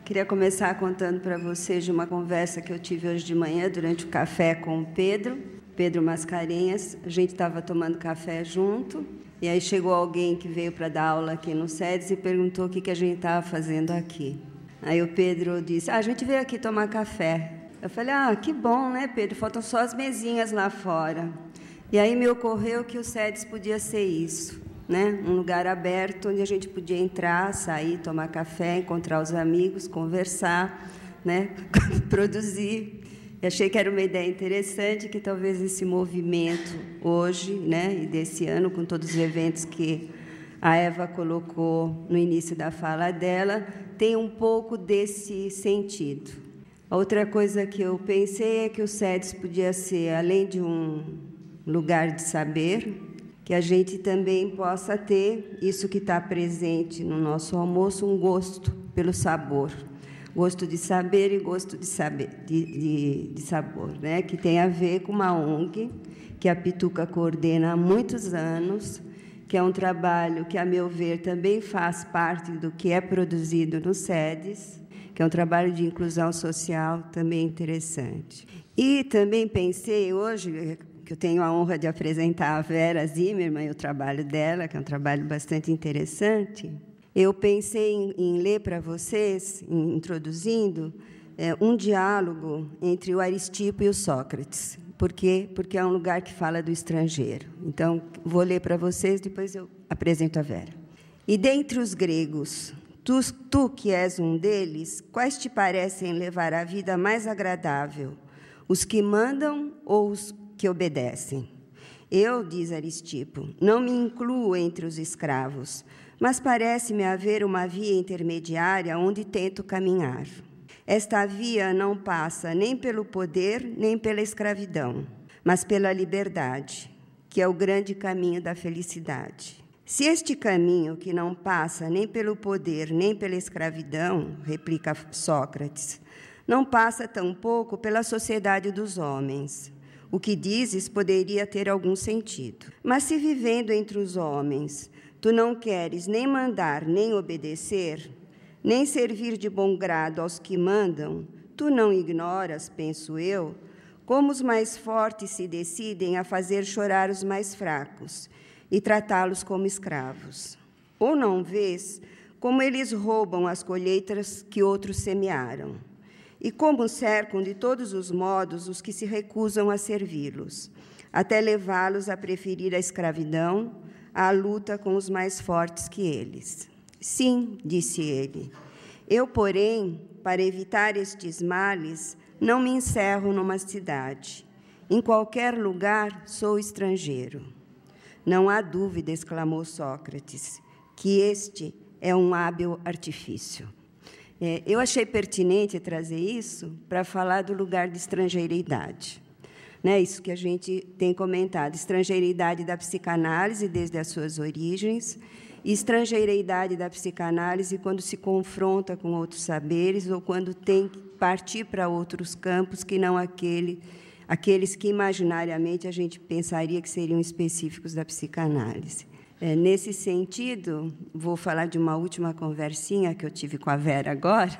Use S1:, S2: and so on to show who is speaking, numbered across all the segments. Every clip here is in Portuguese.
S1: Queria começar contando para vocês de uma conversa que eu tive hoje de manhã durante o café com o Pedro Mascarenhas. A gente estava tomando café junto e aí chegou alguém que veio para dar aula aqui no SEDES e perguntou o que a gente estava fazendo aqui. Aí o Pedro disse, a gente veio aqui tomar café. Eu falei, que bom, né, Pedro? Faltam só as mesinhas lá fora. E aí me ocorreu que o SEDES podia ser isso, né? Um lugar aberto onde a gente podia entrar, sair, tomar café, encontrar os amigos, conversar, né? Produzir. E achei que era uma ideia interessante, que talvez esse movimento hoje, né, e desse ano, com todos os eventos que a Eva colocou no início da fala dela, tem um pouco desse sentido. A outra coisa que eu pensei é que o SEDES podia ser, além de um lugar de saber, que a gente também possa ter isso que está presente no nosso almoço, um gosto pelo sabor. Gosto de saber e gosto de saber, de sabor, né? Que tem a ver com uma ONG que a Pituca coordena há muitos anos, que é um trabalho que, a meu ver, também faz parte do que é produzido no SEDES, que é um trabalho de inclusão social também interessante. E também pensei hoje, que eu tenho a honra de apresentar a Vera Zimmermann e o trabalho dela, que é um trabalho bastante interessante, eu pensei em ler para vocês, introduzindo, um diálogo entre o Aristipo e o Sócrates. Por quê? Porque é um lugar que fala do estrangeiro. Então, vou ler para vocês, depois eu apresento a Vera. E dentre os gregos, tu que és um deles, quais te parecem levar a vida mais agradável? Os que mandam ou os que obedecem? Eu, diz Aristipo, não me incluo entre os escravos, mas parece-me haver uma via intermediária onde tento caminhar. Esta via não passa nem pelo poder, nem pela escravidão, mas pela liberdade, que é o grande caminho da felicidade. Se este caminho, que não passa nem pelo poder, nem pela escravidão, replica Sócrates, não passa tampouco pela sociedade dos homens, o que dizes poderia ter algum sentido. Mas se vivendo entre os homens, tu não queres nem mandar, nem obedecer, nem servir de bom grado aos que mandam, tu não ignoras, penso eu, como os mais fortes se decidem a fazer chorar os mais fracos e tratá-los como escravos. Ou não vês como eles roubam as colheitas que outros semearam, e como cercam de todos os modos os que se recusam a servi-los, até levá-los a preferir a escravidão à luta com os mais fortes que eles. Sim, disse ele, eu, porém, para evitar estes males, não me encerro numa cidade. Em qualquer lugar sou estrangeiro. Não há dúvida, exclamou Sócrates, que este é um hábil artifício. Eu achei pertinente trazer isso para falar do lugar de estrangeiridade. Né, isso que a gente tem comentado, estrangeiridade da psicanálise desde as suas origens, e estrangeiridade da psicanálise quando se confronta com outros saberes ou quando tem que partir para outros campos que não aqueles que imaginariamente a gente pensaria que seriam específicos da psicanálise. Nesse sentido, vou falar de uma última conversinha que eu tive com a Vera agora,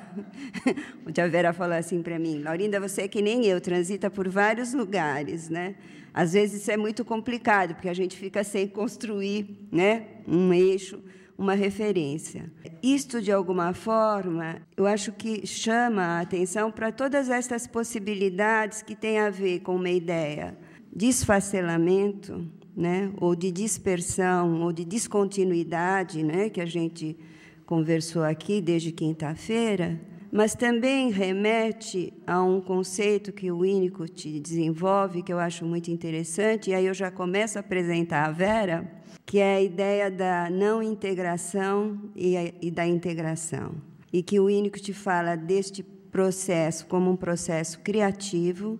S1: onde a Vera falou assim para mim, Laurinda, você é que nem eu, transita por vários lugares, né? Às vezes isso é muito complicado, porque a gente fica sem construir, né, um eixo, uma referência. Isto, de alguma forma, eu acho que chama a atenção para todas essas possibilidades que têm a ver com uma ideia de esfacelamento, né, ou de dispersão, ou de descontinuidade, né, que a gente conversou aqui desde quinta-feira, mas também remete a um conceito que o Winnicott desenvolve, que eu acho muito interessante, e aí eu já começo a apresentar a Vera, que é a ideia da não integração e da integração. E que o Winnicott fala deste processo como um processo criativo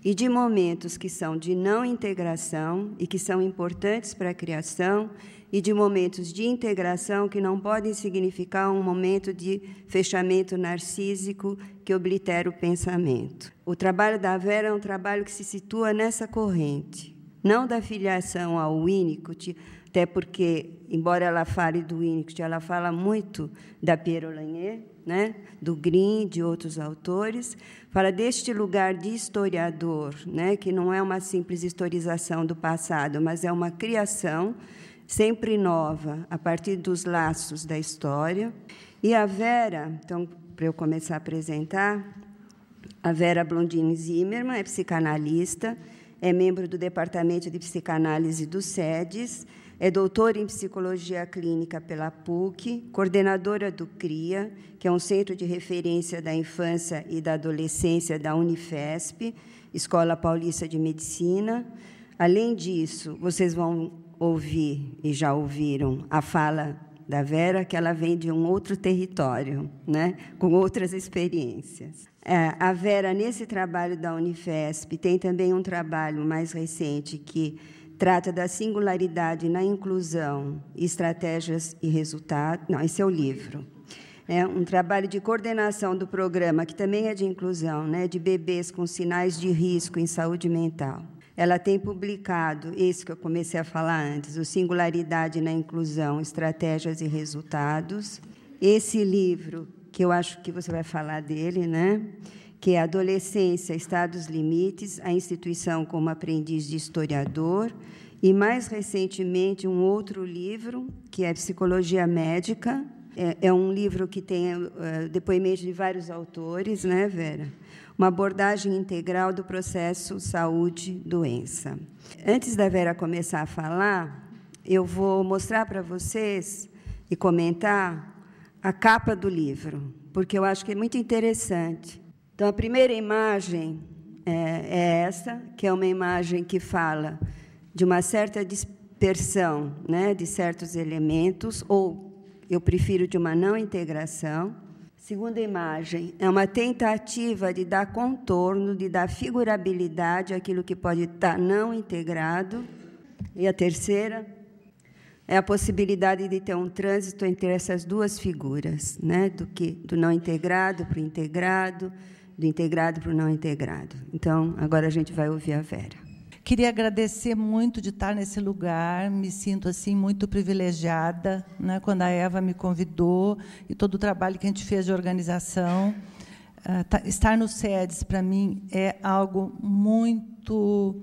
S1: e de momentos que são de não integração e que são importantes para a criação e de momentos de integração que não podem significar um momento de fechamento narcísico que oblitera o pensamento. O trabalho da Vera é um trabalho que se situa nessa corrente, não da filiação ao Winnicott, até porque, embora ela fale do Winnicott, ela fala muito da Pierre Lanier, né, do Grimm, de outros autores, fala deste lugar de historiador, né, que não é uma simples historização do passado, mas é uma criação sempre nova, a partir dos laços da história. E a Vera, então, para eu começar a apresentar, a Vera Blondini Zimmermann é psicanalista, é membro do Departamento de Psicanálise do SEDES, é doutora em Psicologia Clínica pela PUC, coordenadora do CRIA, que é um centro de referência da infância e da adolescência da Unifesp, Escola Paulista de Medicina. Além disso, vocês vão ouvir, e já ouviram, a fala da Vera, que ela vem de um outro território, né, com outras experiências. A Vera, nesse trabalho da Unifesp, tem também um trabalho mais recente que trata da singularidade na inclusão, estratégias e resultados. Não, esse é o livro. É um trabalho de coordenação do programa, que também é de inclusão, né, de bebês com sinais de risco em saúde mental. Ela tem publicado, esse que eu comecei a falar antes, o Singularidade na Inclusão, Estratégias e Resultados. Esse livro, que eu acho que você vai falar dele, né, que é Adolescência, Estados Limites, a instituição como aprendiz de historiador, e, mais recentemente, um outro livro, que é Psicologia Médica. É um livro que tem depoimentos de vários autores, né, Vera? Uma abordagem integral do processo saúde-doença. Antes da Vera começar a falar, eu vou mostrar para vocês e comentar a capa do livro, porque eu acho que é muito interessante. Então, a primeira imagem é essa, que é uma imagem que fala de uma certa dispersão, né, de certos elementos, ou, eu prefiro, de uma não integração. Segunda imagem é uma tentativa de dar contorno, de dar figurabilidade àquilo que pode estar não integrado. E a terceira é a possibilidade de ter um trânsito entre essas duas figuras, né, do não integrado para o integrado, do integrado para o não integrado. Então, agora a gente vai ouvir a Vera.
S2: Queria agradecer muito de estar nesse lugar, me sinto assim muito privilegiada, né, quando a Eva me convidou e todo o trabalho que a gente fez de organização. Estar no SEDES, para mim, é algo muito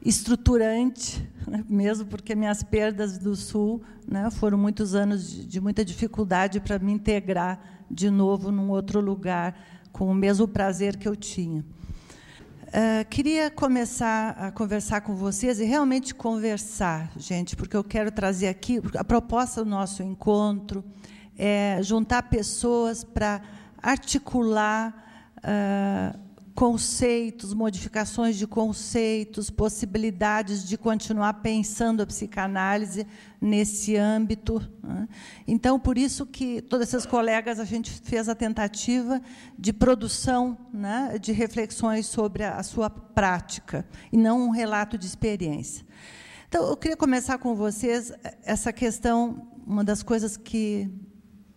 S2: estruturante, né, mesmo porque minhas perdas do Sul, né, foram muitos anos de muita dificuldade para me integrar de novo num outro lugar, com o mesmo prazer que eu tinha. Queria começar a conversar com vocês, e realmente conversar, gente, porque eu quero trazer aqui, a proposta do nosso encontro é juntar pessoas para articular conceitos, modificações de conceitos, possibilidades de continuar pensando a psicanálise nesse âmbito, né? Então, por isso que todas essas colegas, a gente fez a tentativa de produção, né, de reflexões sobre a sua prática, e não um relato de experiência. Então, eu queria começar com vocês essa questão, uma das coisas que,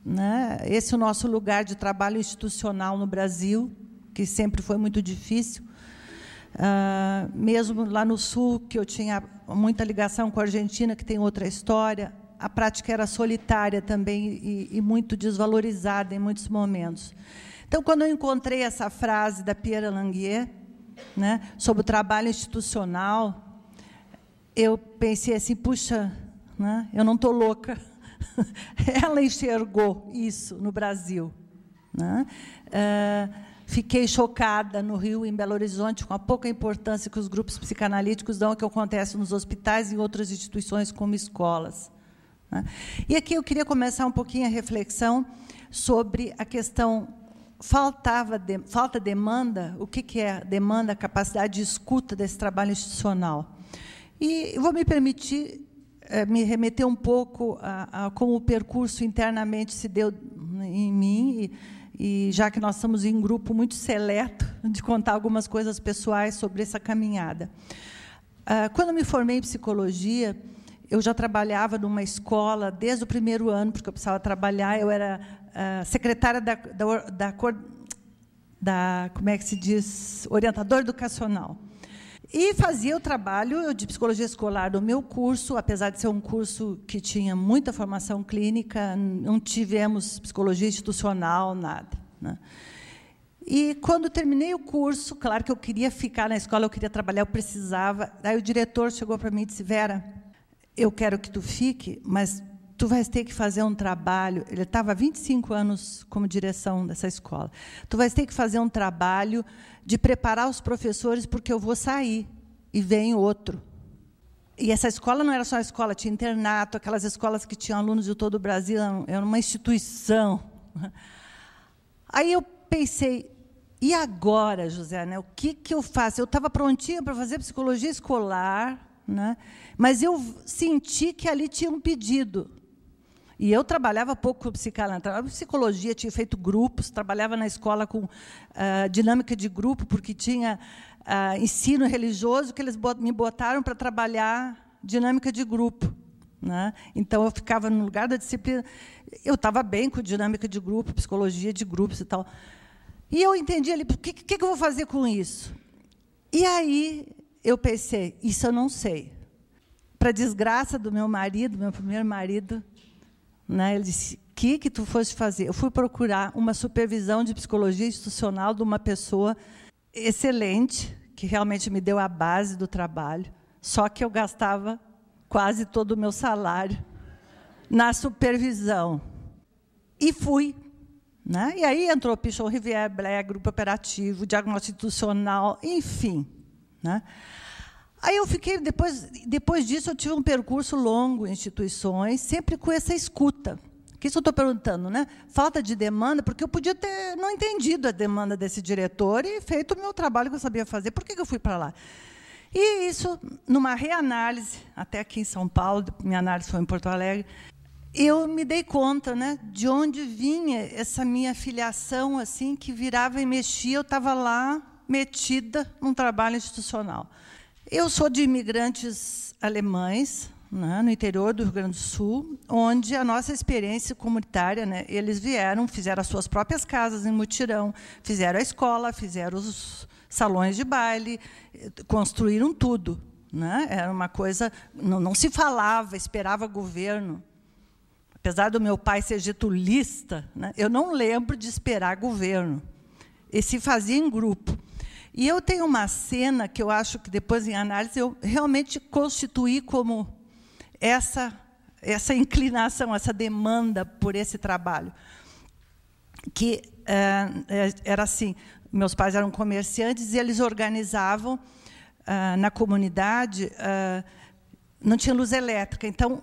S2: né, esse é o nosso lugar de trabalho institucional no Brasil, que sempre foi muito difícil. Mesmo lá no Sul, que eu tinha muita ligação com a Argentina, que tem outra história, a prática era solitária também e muito desvalorizada em muitos momentos. Então, quando eu encontrei essa frase da Pierre Languier, né, sobre o trabalho institucional, eu pensei assim, puxa, né, eu não estou louca. Ela enxergou isso no Brasil, né? Fiquei chocada no Rio, em Belo Horizonte, com a pouca importância que os grupos psicanalíticos dão ao que acontece nos hospitais e em outras instituições, como escolas, né? E aqui eu queria começar um pouquinho a reflexão sobre a questão falta demanda, o que é demanda, a capacidade de escuta desse trabalho institucional. E eu vou me permitir me remeter um pouco a como o percurso internamente se deu em mim, e já que nós estamos em um grupo muito seleto, de contar algumas coisas pessoais sobre essa caminhada. Quando eu me formei em psicologia, eu já trabalhava numa escola desde o primeiro ano, porque eu precisava trabalhar, eu era secretária como é que se diz, orientadora educacional. E fazia o trabalho de psicologia escolar do meu curso, apesar de ser um curso que tinha muita formação clínica, não tivemos psicologia institucional, nada, né? E, quando terminei o curso, claro que eu queria ficar na escola, eu queria trabalhar, eu precisava. Daí o diretor chegou para mim e disse: Vera, eu quero que tu fique, mas tu vais ter que fazer um trabalho. Ele estava há 25 anos como direção dessa escola. Tu vais ter que fazer um trabalho de preparar os professores, porque eu vou sair e vem outro. E essa escola não era só uma escola, tinha internato, aquelas escolas que tinham alunos de todo o Brasil, era uma instituição. Aí eu pensei, e agora, José, né, o que eu faço? Eu estava prontinha para fazer psicologia escolar, né, mas eu senti que ali tinha um pedido. E eu trabalhava pouco com psicologia, tinha feito grupos, trabalhava na escola com dinâmica de grupo, porque tinha ensino religioso, que eles me botaram para trabalhar dinâmica de grupo, né? Então, eu ficava no lugar da disciplina. Eu estava bem com dinâmica de grupo, psicologia de grupos e tal. E eu entendi ali, o que eu vou fazer com isso? E aí eu pensei, isso eu não sei. Para desgraça do meu marido, meu primeiro marido, né, ele disse: o que tu foste fazer? Eu fui procurar uma supervisão de psicologia institucional de uma pessoa excelente, que realmente me deu a base do trabalho, só que eu gastava quase todo o meu salário na supervisão. E fui. Né? E aí entrou Pichon Rivière, Blair, grupo operativo, diagnóstico institucional, enfim. Né? Aí eu fiquei, depois disso, eu tive um percurso longo em instituições, sempre com essa escuta. Que isso eu estou perguntando, né? Falta de demanda, porque eu podia ter não entendido a demanda desse diretor e feito o meu trabalho que eu sabia fazer. Por que eu fui para lá? E isso, numa reanálise, até aqui em São Paulo, minha análise foi em Porto Alegre, eu me dei conta, né, de onde vinha essa minha filiação, assim, que virava e mexia. Eu estava lá, metida num trabalho institucional. Eu sou de imigrantes alemães, né, no interior do Rio Grande do Sul, onde a nossa experiência comunitária, né, eles vieram, fizeram as suas próprias casas em mutirão, fizeram a escola, fizeram os salões de baile, construíram tudo. Né? Era uma coisa, não se falava, esperava governo. Apesar do meu pai ser getulista, né, eu não lembro de esperar governo. E se fazia em grupo. E eu tenho uma cena que eu acho que, depois, em análise, eu realmente constituí como essa inclinação, essa demanda por esse trabalho. Que era assim, meus pais eram comerciantes e eles organizavam na comunidade, não tinha luz elétrica, então,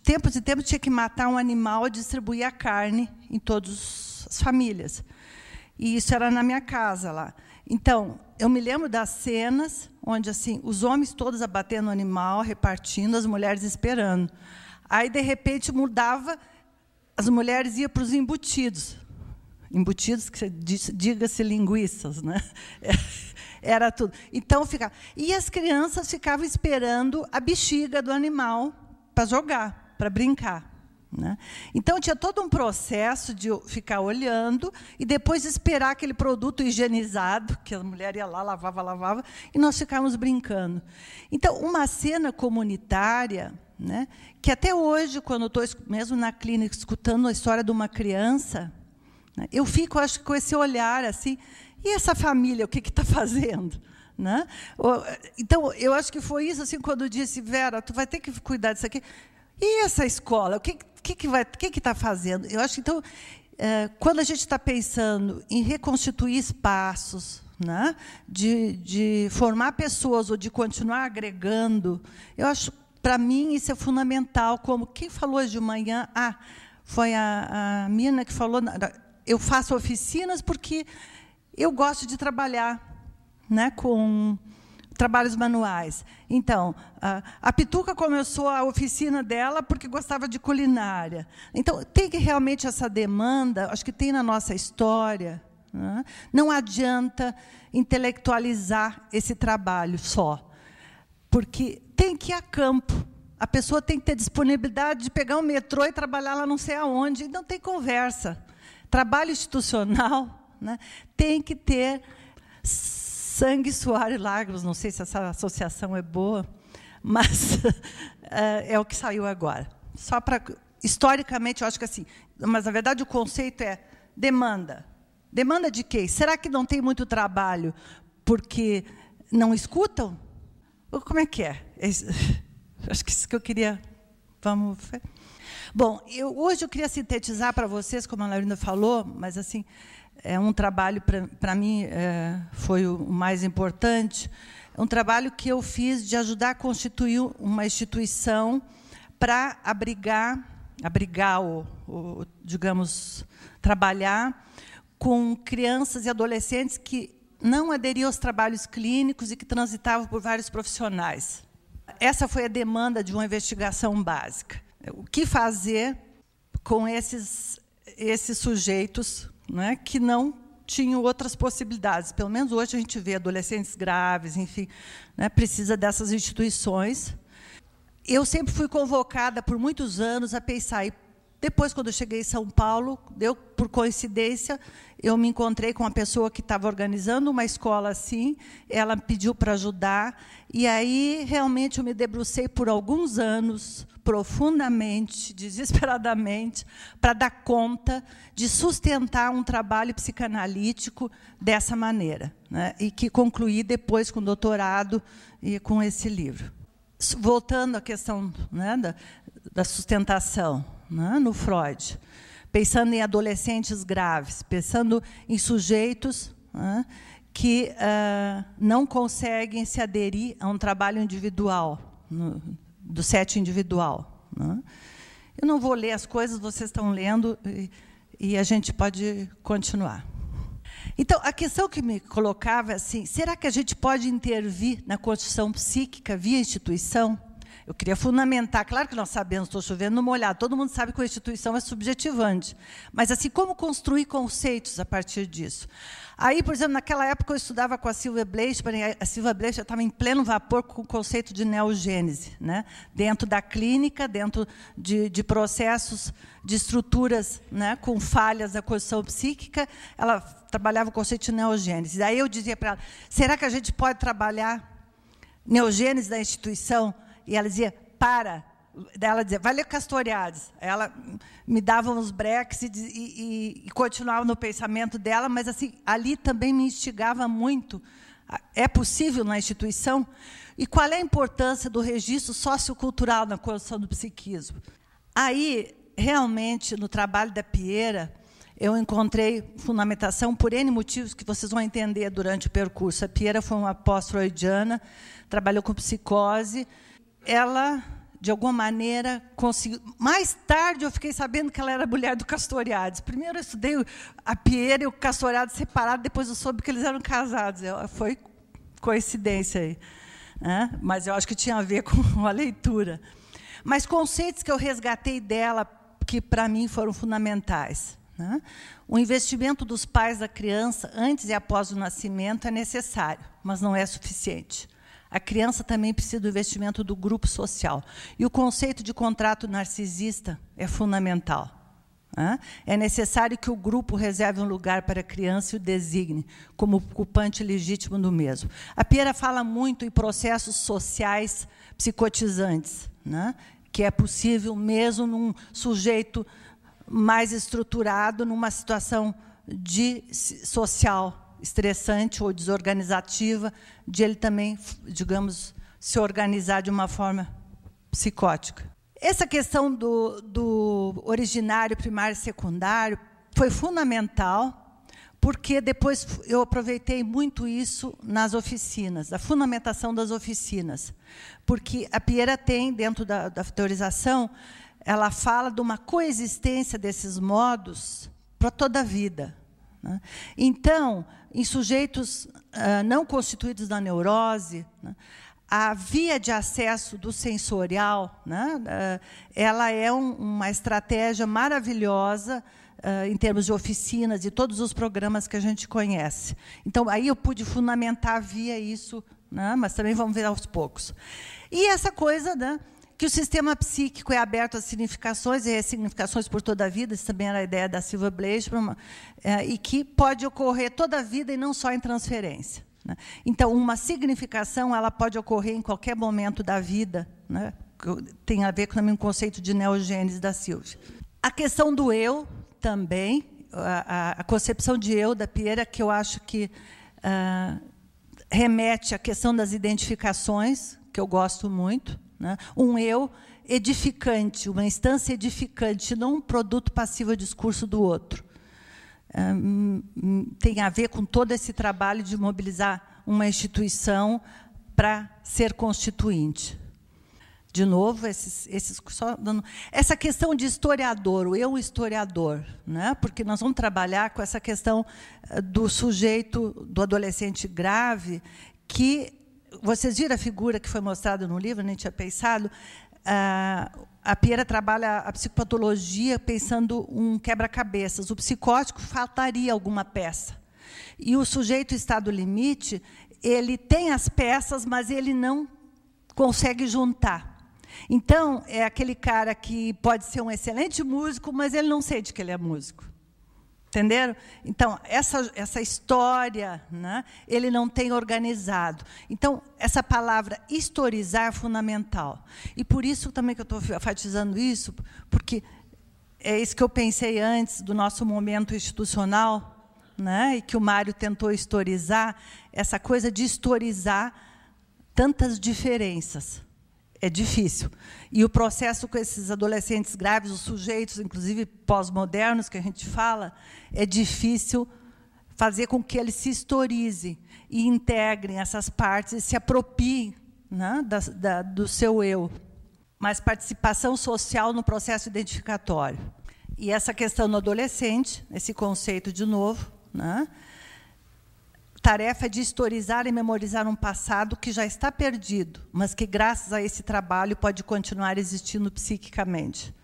S2: tempos e tempos, tinha que matar um animal e distribuir a carne em todas as famílias. E isso era na minha casa lá. Então, eu me lembro das cenas onde, assim, os homens todos abatendo o animal, repartindo, as mulheres esperando. Aí, de repente, mudava, as mulheres iam para os embutidos. Embutidos, que diga-se linguiças, né? Era tudo. Então, ficava. E as crianças ficavam esperando a bexiga do animal para jogar, para brincar. Né? Então, tinha todo um processo de ficar olhando e depois esperar aquele produto higienizado, que a mulher ia lá, lavava, e nós ficávamos brincando. Então, uma cena comunitária, né, que até hoje, quando eu estou mesmo na clínica escutando a história de uma criança, né, eu fico, acho, com esse olhar assim, e essa família, o que está fazendo? Né? Então, eu acho que foi isso, assim, quando eu disse: Vera, tu vai ter que cuidar disso aqui. E essa escola, o que está fazendo? Eu acho que, então, quando a gente está pensando em reconstituir espaços, né, de formar pessoas ou de continuar agregando, eu acho, para mim, isso é fundamental. Como quem falou hoje de manhã, foi a Mina que falou, eu faço oficinas porque eu gosto de trabalhar, né, com trabalhos manuais. Então, a Pituca começou a oficina dela porque gostava de culinária. Então, tem que realmente essa demanda, acho que tem na nossa história. Né? Não adianta intelectualizar esse trabalho só, porque tem que ir a campo. A pessoa tem que ter disponibilidade de pegar um metrô e trabalhar lá não sei aonde, e não tem conversa. Trabalho institucional, né, tem que ter Sangue, suor e lágrimas, não sei se essa associação é boa, mas é o que saiu agora. Só para, historicamente, eu acho que assim, mas, na verdade, o conceito é demanda. Demanda de quê? Será que não tem muito trabalho porque não escutam? Como é que é? Acho que isso que eu queria... Vamos... Bom, hoje eu queria sintetizar para vocês, como a Laurinda falou, mas assim, é um trabalho, para mim, foi o mais importante, um trabalho que eu fiz de ajudar a constituir uma instituição para abrigar, digamos, trabalhar com crianças e adolescentes que não aderiam aos trabalhos clínicos e que transitavam por vários profissionais. Essa foi a demanda de uma investigação básica. O que fazer com esses sujeitos, né, que não tinham outras possibilidades? Pelo menos hoje a gente vê adolescentes graves, enfim, né, precisa dessas instituições. Eu sempre fui convocada por muitos anos a pensar, e depois, quando eu cheguei em São Paulo, por coincidência, eu me encontrei com uma pessoa que estava organizando uma escola assim, ela pediu para ajudar, e aí, realmente, eu me debrucei por alguns anos, profundamente, desesperadamente, para dar conta de sustentar um trabalho psicanalítico dessa maneira, né, e que concluí depois com o doutorado e com esse livro. Voltando à questão, né, da sustentação, né, no Freud, pensando em adolescentes graves, pensando em sujeitos, né, que não conseguem se aderir a um trabalho individual, do setting individual, né. Eu não vou ler as coisas, vocês estão lendo, e a gente pode continuar. Então, a questão que me colocava é assim, será que a gente pode intervir na construção psíquica via instituição? Eu queria fundamentar, claro que nós sabemos, estou chovendo no molhado, todo mundo sabe que a instituição é subjetivante, mas assim, como construir conceitos a partir disso? Aí, por exemplo, naquela época eu estudava com a Silvia Bleichmann, a Silvia Bleichmann estava em pleno vapor com o conceito de neogênese, né? Dentro da clínica, dentro de processos, de estruturas, né, com falhas da construção psíquica, ela trabalhava o conceito de neogênese. Daí eu dizia para ela, será que a gente pode trabalhar neogênese da instituição? E ela dizia, para. Daí ela dizia, vai ler Castoriadis. Ela me dava uns breques e continuava no pensamento dela, mas assim, ali também me instigava muito. É possível na instituição? E qual é a importância do registro sociocultural na construção do psiquismo? Aí, realmente, no trabalho da Piera, eu encontrei fundamentação por N motivos que vocês vão entender durante o percurso. A Piera foi uma pós-freudiana, trabalhou com psicose. Ela, de alguma maneira, conseguiu... Mais tarde, eu fiquei sabendo que ela era mulher do Castoriadis. Primeiro, eu estudei a Piera e o Castoriadis separados, depois eu soube que eles eram casados. Foi coincidência aí, né? Mas eu acho que tinha a ver com a leitura. Mas conceitos que eu resgatei dela, que, para mim, foram fundamentais, né? O investimento dos pais da criança, antes e após o nascimento, é necessário, mas não é suficiente. A criança também precisa do investimento do grupo social. E o conceito de contrato narcisista é fundamental, né? É necessário que o grupo reserve um lugar para a criança e o designe como ocupante legítimo do mesmo. A Piera fala muito em processos sociais psicotizantes, né? Que é possível mesmo num sujeito mais estruturado, numa situação social estressante ou desorganizativa, de ele também, digamos, se organizar de uma forma psicótica. Essa questão do originário, primário e secundário foi fundamental, porque depois eu aproveitei muito isso nas oficinas, a fundamentação das oficinas. Porque a Piera tem, dentro da teorização, ela fala de uma coexistência desses modos para toda a vida, né? Então, em sujeitos não constituídos da neurose, né, a via de acesso do sensorial, né, ela é uma estratégia maravilhosa em termos de oficinas e todos os programas que a gente conhece. Então, aí eu pude fundamentar via isso, né, mas também vamos ver aos poucos. E essa coisa, né, que o sistema psíquico é aberto a significações e ressignificações por toda a vida, isso também era a ideia da Silvia Bleichmann, e que pode ocorrer toda a vida e não só em transferência. né? Então, uma significação ela pode ocorrer em qualquer momento da vida, né? Tem a ver com o conceito de neogênese da Silvia. A questão do eu também, a concepção de eu da Piera, que eu acho que remete à questão das identificações, que eu gosto muito, né? Um eu edificante, uma instância edificante, não um produto passivo ao discurso do outro. Tem a ver com todo esse trabalho de mobilizar uma instituição para ser constituinte. De novo, essa questão de historiador, o eu historiador, né? Porque nós vamos trabalhar com essa questão do sujeito, do adolescente grave, que vocês viram a figura que foi mostrada no livro, nem tinha pensado. A Piera trabalha a psicopatologia pensando um quebra-cabeças. O psicótico faltaria alguma peça. E o sujeito estado limite, ele tem as peças, mas ele não consegue juntar. Então, é aquele cara que pode ser um excelente músico, mas ele não sente que ele é músico. Entenderam? Então, essa história, né, ele não tem organizado. Então, essa palavra historizar é fundamental. E por isso também que eu estou enfatizando isso, porque é isso que eu pensei antes do nosso momento institucional, né, e que o Mário tentou historizar, essa coisa de historizar tantas diferenças. É difícil. E o processo com esses adolescentes graves, os sujeitos, inclusive pós-modernos, que a gente fala, é difícil fazer com que eles se historizem e integrem essas partes e se apropriem, né, do seu eu. Mas participação social no processo identificatório. E essa questão no adolescente, esse conceito de novo, né, tarefa de historizar e memorizar um passado que já está perdido, mas que, graças a esse trabalho, pode continuar existindo psiquicamente,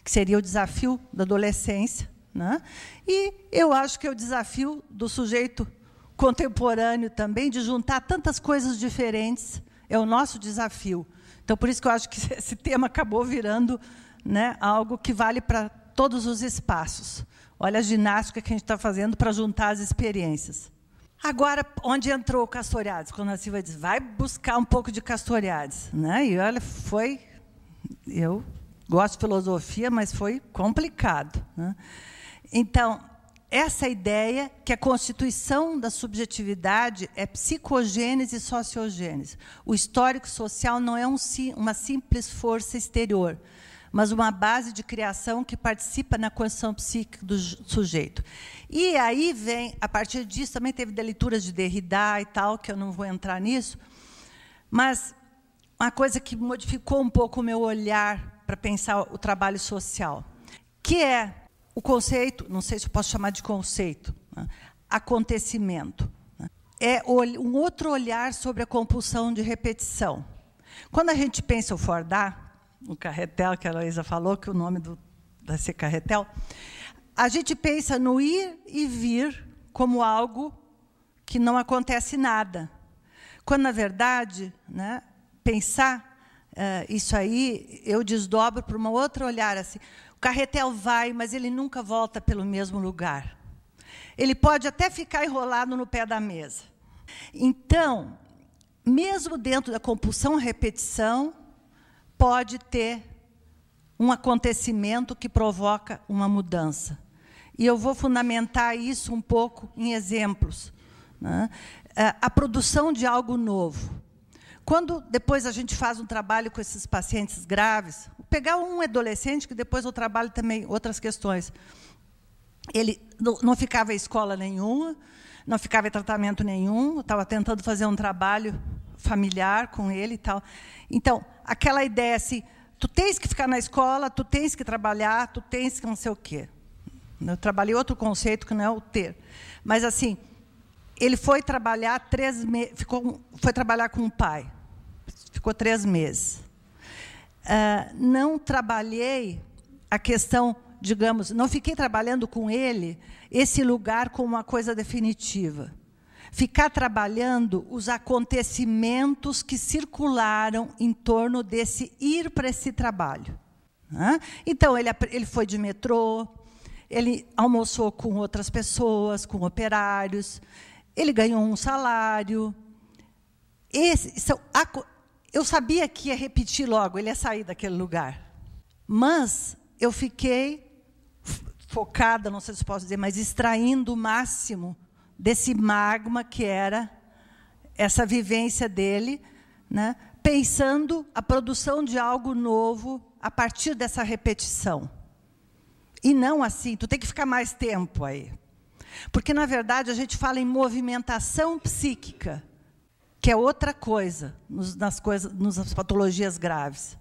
S2: que seria o desafio da adolescência, né? E eu acho que é o desafio do sujeito contemporâneo também, de juntar tantas coisas diferentes, é o nosso desafio. Então, por isso que eu acho que esse tema acabou virando, né, algo que vale para todos os espaços. Olha a ginástica que a gente está fazendo para juntar as experiências. Agora, onde entrou o Castoriadis? Quando a Silvia diz, vai buscar um pouco de Castoriadis, né? E olha, eu gosto de filosofia, mas foi complicado, né? Então, essa ideia que a constituição da subjetividade é psicogênese e sociogênese. O histórico social não é uma simples força exterior, mas uma base de criação que participa na condição psíquica do sujeito. E aí vem, a partir disso, também teve leituras de Derrida e tal, que eu não vou entrar nisso, mas uma coisa que modificou um pouco o meu olhar para pensar o trabalho social, que é o conceito, não sei se eu posso chamar de conceito, né, acontecimento. Né, é um outro olhar sobre a compulsão de repetição. Quando a gente pensa o Fordá, o Carretel, que a Heloísa falou, que o nome vai ser Carretel, a gente pensa no ir e vir como algo que não acontece nada. Quando, na verdade, né, pensar isso aí, eu desdobro para uma outra olhar. Assim, o Carretel vai, mas ele nunca volta pelo mesmo lugar. Ele pode até ficar enrolado no pé da mesa. Então, mesmo dentro da compulsão à repetição, pode ter um acontecimento que provoca uma mudança. E eu vou fundamentar isso um pouco em exemplos. Né? A produção de algo novo. Quando depois a gente faz um trabalho com esses pacientes graves, vou pegar um adolescente, que depois eu trabalho também outras questões. Ele não ficava em escola nenhuma, não ficava em tratamento nenhum, eu estava tentando fazer um trabalho familiar com ele e tal. Então, aquela ideia assim, tu tens que ficar na escola, tu tens que trabalhar, tu tens que não sei o quê. Eu trabalhei outro conceito que não é o ter. Mas, assim, ele foi trabalhar 3 meses, foi trabalhar com o pai. Ficou 3 meses. Não trabalhei a questão, digamos, não fiquei trabalhando com ele esse lugar como uma coisa definitiva. Ficar trabalhando os acontecimentos que circularam em torno desse ir para esse trabalho. Então, ele foi de metrô, ele almoçou com outras pessoas, com operários, Ele ganhou um salário. Eu sabia que ia repetir logo, ele ia sair daquele lugar. Mas eu fiquei focada, não sei se posso dizer, mas extraindo o máximo desse magma que era essa vivência dele, né, pensando a produção de algo novo a partir dessa repetição. E não assim, tu tem que ficar mais tempo aí. Porque, na verdade, a gente fala em movimentação psíquica, que é outra coisa, nas patologias graves.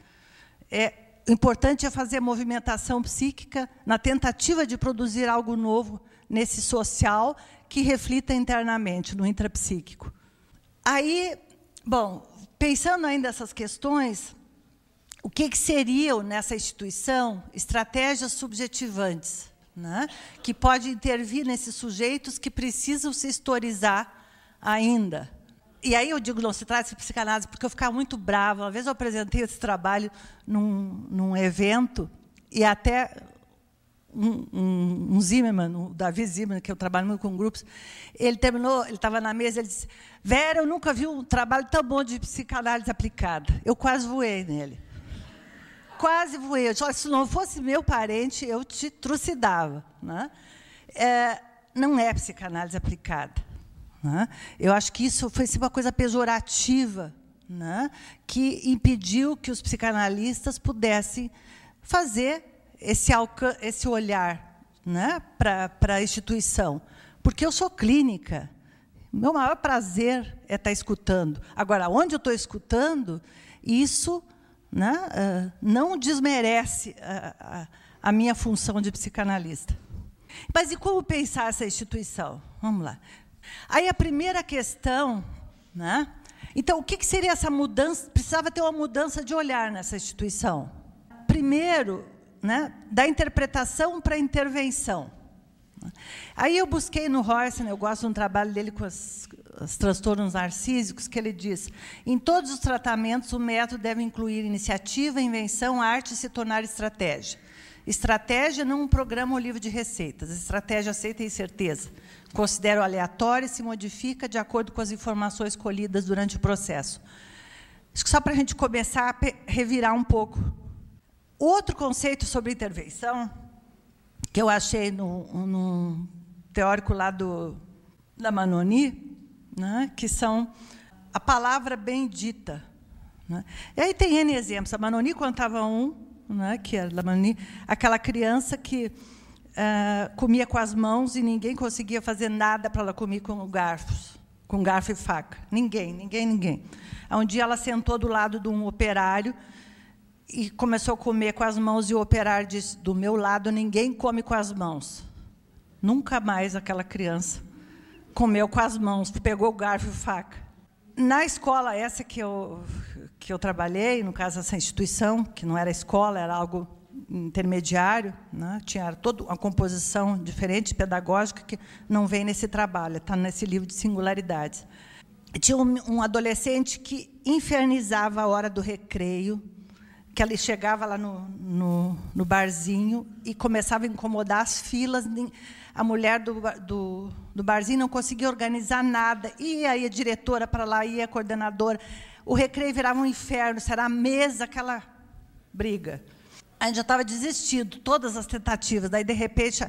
S2: O importante é fazer movimentação psíquica na tentativa de produzir algo novo nesse social que reflita internamente, no intrapsíquico. Aí, bom, pensando ainda nessas questões, o que seriam, nessa instituição, estratégias subjetivantes, né, que pode intervir nesses sujeitos que precisam se historizar ainda. E aí eu digo, não se trata de psicanálise, porque eu ficava muito brava. Uma vez eu apresentei esse trabalho num evento, e até um Zimmermann, o Davi Zimmermann, que eu trabalho muito com grupos, ele estava na mesa, ele disse, Vera, eu nunca vi um trabalho tão bom de psicanálise aplicada. Eu quase voei nele. Quase voei. Eu disse, se não fosse meu parente, eu te trucidava. Né? Não é psicanálise aplicada. Né? Eu acho que isso foi uma coisa pejorativa, né, que impediu que os psicanalistas pudessem fazer esse olhar, né, para a instituição. Porque eu sou clínica. Meu maior prazer é estar escutando. Agora, onde eu estou escutando, isso, né, não desmerece a minha função de psicanalista. Mas e como pensar essa instituição? Vamos lá. Aí a primeira questão, né? Então, o que seria essa mudança? Precisava ter uma mudança de olhar nessa instituição. Primeiro, né, da interpretação para a intervenção. Aí eu busquei no Royce, né, eu gosto de um trabalho dele com os transtornos narcísicos, que ele diz, em todos os tratamentos, o método deve incluir iniciativa, invenção, arte e se tornar estratégia. Estratégia não um programa ou livro de receitas. Estratégia aceita e certeza. Considera o aleatório e se modifica de acordo com as informações colhidas durante o processo. Acho que só para a gente começar a revirar um pouco. Outro conceito sobre intervenção, que eu achei num teórico lá da Manoni, né, que são a palavra bendita. Né? E aí tem N exemplos. A Manoni contava né, que era a Manoni, aquela criança que comia com as mãos e ninguém conseguia fazer nada para ela comer com garfo e faca. Ninguém. Um dia ela sentou do lado de um operário e começou a comer com as mãos, e o operário disse, do meu lado, ninguém come com as mãos. Nunca mais aquela criança comeu com as mãos, pegou o garfo e faca. Na escola essa que eu trabalhei, no caso essa instituição, que não era escola, era algo intermediário, né? Tinha toda uma composição diferente, pedagógica, que não vem nesse trabalho, está nesse livro de singularidades. Tinha um adolescente que infernizava a hora do recreio, que ele chegava lá no barzinho e começava a incomodar as filas. A mulher do barzinho não conseguia organizar nada. Ia a diretora para lá, ia a coordenadora. O recreio virava um inferno, será a mesa, aquela briga. A gente já estava desistindo, todas as tentativas. Daí, de repente,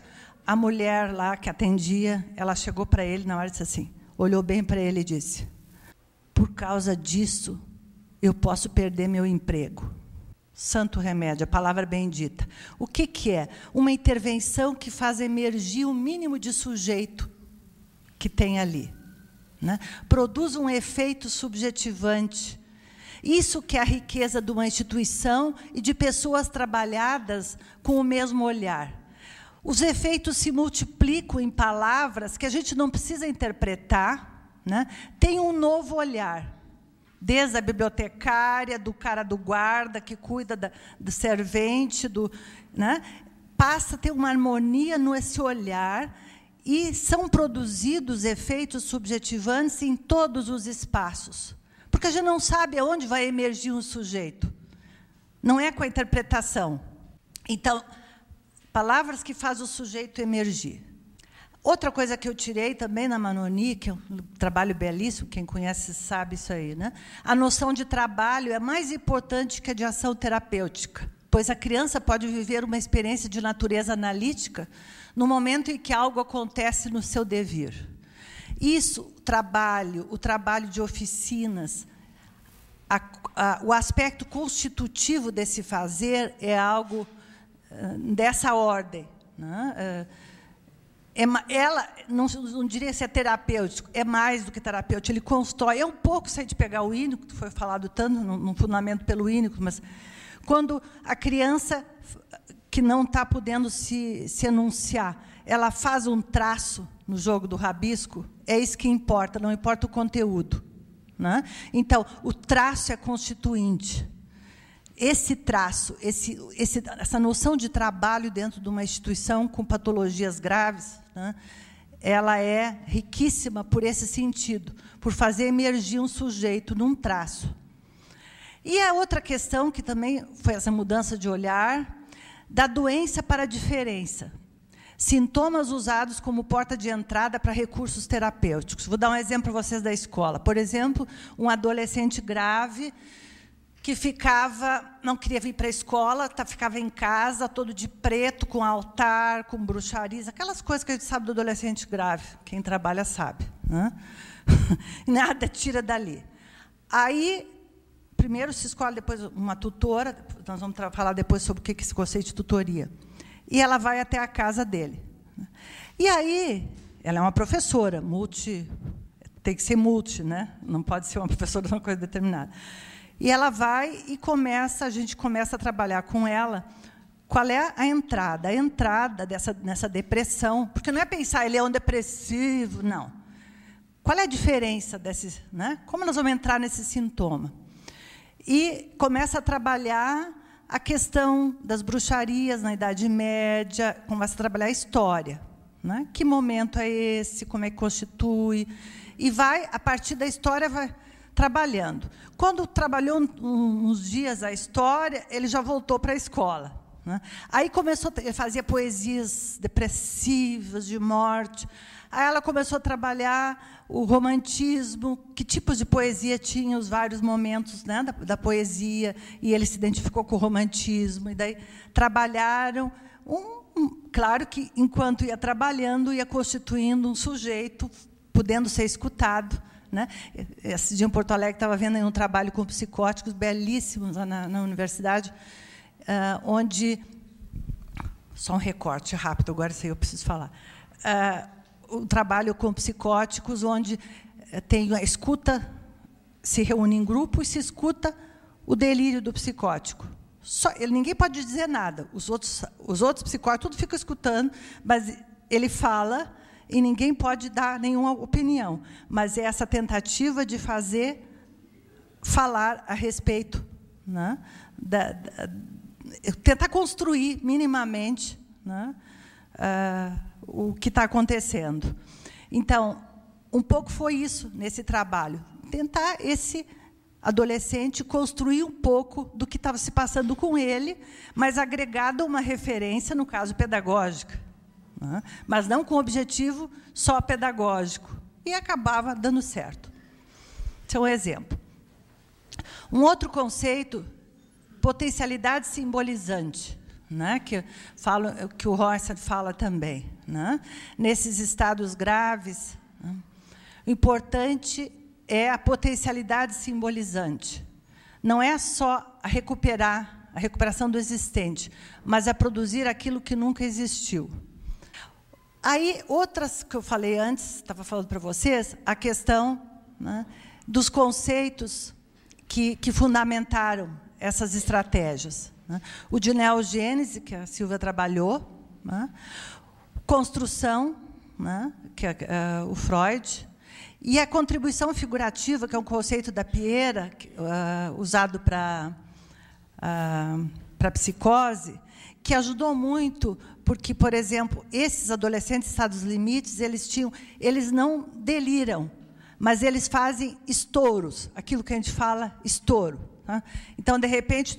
S2: a mulher lá que atendia, ela chegou para ele na hora e disse assim, olhou bem para ele e disse, por causa disso, eu posso perder meu emprego. Santo remédio, a palavra bendita. O que é? Uma intervenção que faz emergir o mínimo de sujeito que tem ali. Né? Produz um efeito subjetivante. Isso que é a riqueza de uma instituição e de pessoas trabalhadas com o mesmo olhar. Os efeitos se multiplicam em palavras que a gente não precisa interpretar, né? Tem um novo olhar. Desde a bibliotecária, do cara do guarda, que cuida do servente, né? Passa a ter uma harmonia nesse olhar e são produzidos efeitos subjetivantes em todos os espaços. Porque a gente não sabe aonde vai emergir um sujeito. Não é com a interpretação. Então, palavras que fazem o sujeito emergir. Outra coisa que eu tirei também na Manoni, que é um trabalho belíssimo, quem conhece sabe isso aí, né? A noção de trabalho é mais importante que a de ação terapêutica, pois a criança pode viver uma experiência de natureza analítica no momento em que algo acontece no seu devir. Isso, o trabalho de oficinas, o aspecto constitutivo desse fazer é algo dessa ordem, né? Ela, não diria se é terapêutico, é mais do que terapêutico, ele constrói, é um pouco, se a gente pegar o Winnicott, que foi falado tanto no fundamento pelo Winnicott, mas quando a criança que não está podendo se enunciar, ela faz um traço no jogo do rabisco, é isso que importa, não importa o conteúdo, né? Então, o traço é constituinte. Esse traço, essa noção de trabalho dentro de uma instituição com patologias graves, né, ela é riquíssima por esse sentido, por fazer emergir um sujeito num traço. E a outra questão, que também foi essa mudança de olhar, da doença para a diferença. Sintomas usados como porta de entrada para recursos terapêuticos. Vou dar um exemplo para vocês da escola. Por exemplo, um adolescente grave que não queria vir para a escola, ficava em casa, todo de preto, com altar, com bruxarias, aquelas coisas que a gente sabe do adolescente grave, quem trabalha sabe, né? Nada tira dali. Aí, primeiro se escolhe depois uma tutora, nós vamos falar depois sobre o que é esse conceito de tutoria, e ela vai até a casa dele. E aí, ela é uma professora, tem que ser multi, né? Não pode ser uma professora de uma coisa determinada. E ela vai e a gente começa a trabalhar com ela. Qual é a entrada? A entrada nessa depressão, porque não é pensar, ele é um depressivo, não. Qual é a diferença desses, né? Como nós vamos entrar nesse sintoma? E começa a trabalhar a questão das bruxarias na Idade Média, começa a trabalhar a história, né? Que momento é esse, como é que constitui, e vai, a partir da história, vai trabalhando. Quando trabalhou uns dias a história, ele já voltou para a escola, né? Aí começou, ele fazia poesias depressivas, de morte. Aí ela começou a trabalhar o romantismo, que tipos de poesia tinha os vários momentos, né, da poesia, e ele se identificou com o romantismo. E daí trabalharam, claro que, enquanto ia trabalhando, ia constituindo um sujeito, podendo ser escutado, né? Esse dia em Porto Alegre estava vendo um trabalho com psicóticos belíssimos na universidade, onde, só um recorte rápido, agora sei, eu preciso falar, um trabalho com psicóticos, onde tem a escuta, se reúne em grupo e se escuta o delírio do psicótico. Ninguém pode dizer nada, os outros psicóticos tudo ficam escutando, mas ele fala e ninguém pode dar nenhuma opinião. Mas é essa tentativa de falar a respeito, né, tentar construir minimamente, né, o que está acontecendo. Então, um pouco foi isso nesse trabalho. Tentar esse adolescente construir um pouco do que estava se passando com ele, mas agregado a uma referência, no caso, pedagógica, né? Mas não com objetivo só pedagógico. E acabava dando certo. Esse é um exemplo. Um outro conceito, potencialidade simbolizante, né? Que o Royce fala também, né? Nesses estados graves, né? O importante é a potencialidade simbolizante. Não é só a recuperação do existente, mas a produzir aquilo que nunca existiu. Aí, outras que eu falei antes, estava falando para vocês, a questão, né, dos conceitos que fundamentaram essas estratégias, né? O de neogênese, que a Silvia trabalhou, né? Construção, né, que é o Freud, e a contribuição figurativa, que é um conceito da Piera, usado para psicose, que ajudou muito, porque, por exemplo, esses adolescentes em estados limites, eles não deliram, mas eles fazem estouros, aquilo que a gente fala estouro. Tá? Então, de repente,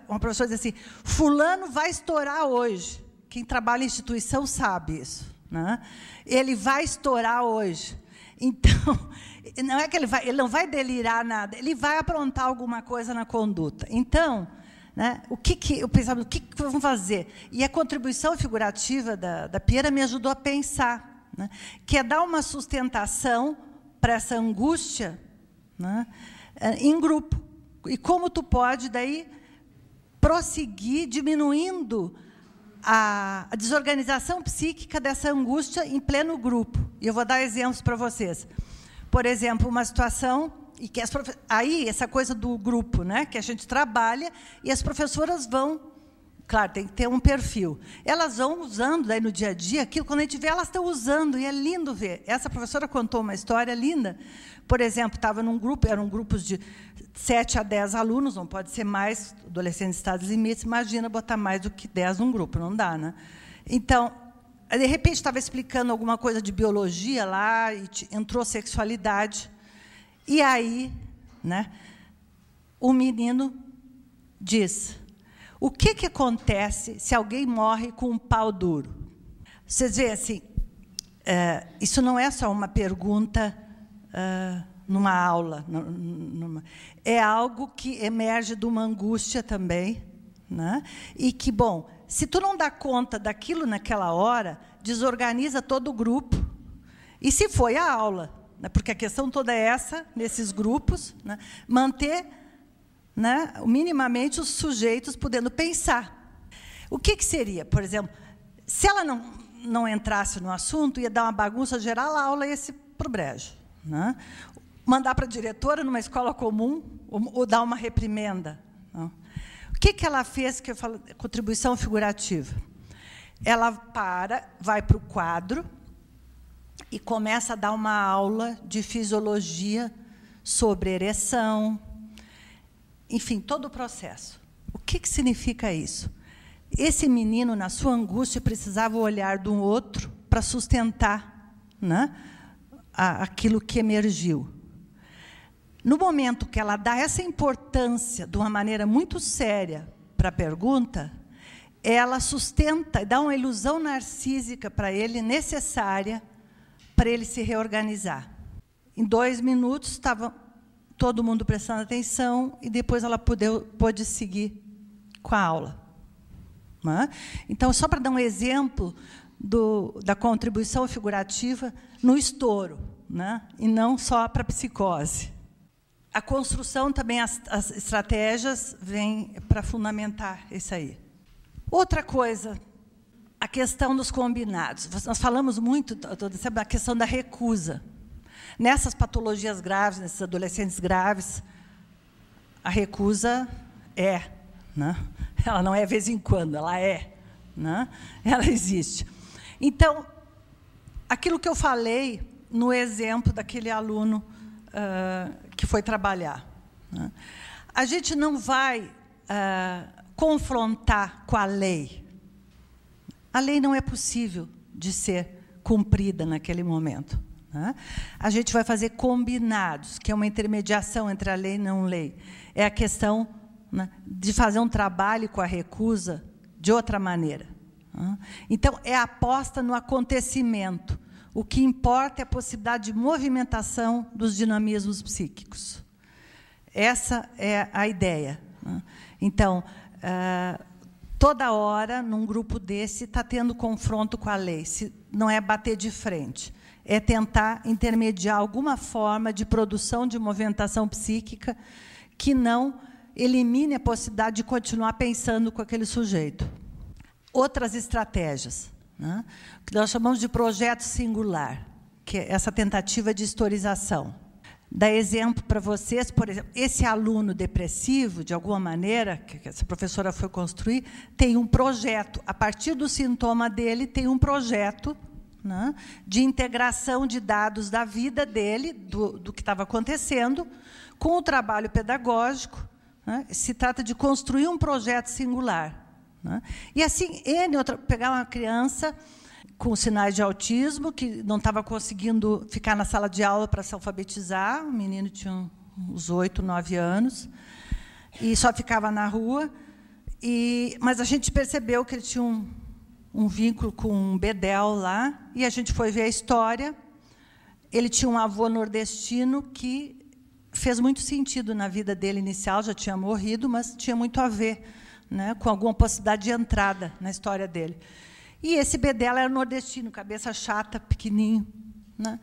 S2: uma professora diz assim, fulano vai estourar hoje. Quem trabalha em instituição sabe isso. né? Ele vai estourar hoje. Então, não é que ele não vai delirar nada, ele vai aprontar alguma coisa na conduta. Então, né, eu pensava, o que vamos fazer? E a contribuição figurativa da Piera me ajudou a pensar, né, que é dar uma sustentação para essa angústia, né, em grupo. E como tu pode, daí, prosseguir diminuindo a desorganização psíquica dessa angústia em pleno grupo. E eu vou dar exemplos para vocês. Por exemplo, uma situação e que aí essa coisa do grupo, né, que a gente trabalha e as professoras vão, claro, tem que ter um perfil. Elas vão usando daí no dia a dia aquilo, quando a gente vê, elas estão usando, e é lindo ver. Essa professora contou uma história linda. Por exemplo, estava num grupo, eram grupos de 7 a 10 alunos, não pode ser mais, adolescentes estados limites, imagina botar mais do que 10 num grupo, não dá, né? Então, de repente, estava explicando alguma coisa de biologia lá, e entrou sexualidade, e aí, né, o menino diz, o que acontece se alguém morre com um pau duro? Vocês veem assim, isso não é só uma pergunta numa aula, é algo que emerge de uma angústia também, né? E que, bom, se tu não dá conta daquilo naquela hora, desorganiza todo o grupo. E se foi a aula, né? Porque a questão toda é essa, nesses grupos, né? Manter, né, minimamente os sujeitos podendo pensar. O que seria, por exemplo, se ela não entrasse no assunto, ia dar uma bagunça geral, a aula ia se pro brejo, né? Mandar para a diretora numa escola comum, ou dar uma reprimenda. Não? O que ela fez, que eu falo, contribuição figurativa? Ela vai para o quadro e começa a dar uma aula de fisiologia sobre ereção, enfim, todo o processo. O que significa isso? Esse menino, na sua angústia, precisava olhar de um outro para sustentar, né, aquilo que emergiu. No momento que ela dá essa importância de uma maneira muito séria para a pergunta, ela sustenta e dá uma ilusão narcísica para ele necessária para ele se reorganizar. Em 2 minutos, estava todo mundo prestando atenção e depois ela pôde seguir com a aula. Né? Então, só para dar um exemplo da contribuição figurativa no estouro, né? E não só para a psicose. A construção também, as estratégias vêm para fundamentar isso aí. Outra coisa, a questão dos combinados. Nós falamos muito da questão da recusa. Nessas patologias graves, nesses adolescentes graves, a recusa né? Ela não é de vez em quando, ela né? Ela existe. Então, aquilo que eu falei no exemplo daquele aluno que foi trabalhar, né? A gente não vai confrontar com a lei. A lei não é possível de ser cumprida naquele momento, né? A gente vai fazer combinados, que é uma intermediação entre a lei e não lei. É a questão, né, de fazer um trabalho com a recusa de outra maneira, né? Então, é a aposta no acontecimento. O que importa é a possibilidade de movimentação dos dinamismos psíquicos. Essa é a ideia, né? Então, toda hora, num grupo desse, está tendo confronto com a lei. Não é bater de frente, é tentar intermediar alguma forma de produção de movimentação psíquica que não elimine a possibilidade de continuar pensando com aquele sujeito. Outras estratégias, né, que nós chamamos de projeto singular, que é essa tentativa de historização. Dar exemplo para vocês, por exemplo, esse aluno depressivo, de alguma maneira, que essa professora foi construir, tem um projeto, a partir do sintoma dele, tem um projeto, né, de integração de dados da vida dele, do que estava acontecendo, com o trabalho pedagógico, né? Se trata de construir um projeto singular, né? E assim, pegar uma criança com sinais de autismo, que não estava conseguindo ficar na sala de aula para se alfabetizar, o menino tinha uns 8, 9 anos, e só ficava na rua, mas a gente percebeu que ele tinha um vínculo com um Bedel lá, e a gente foi ver a história. Ele tinha um avô nordestino que fez muito sentido na vida dele inicial, já tinha morrido, mas tinha muito a ver, né, com alguma possibilidade de entrada na história dele. E esse Bedel era nordestino, cabeça chata, pequenininho, né?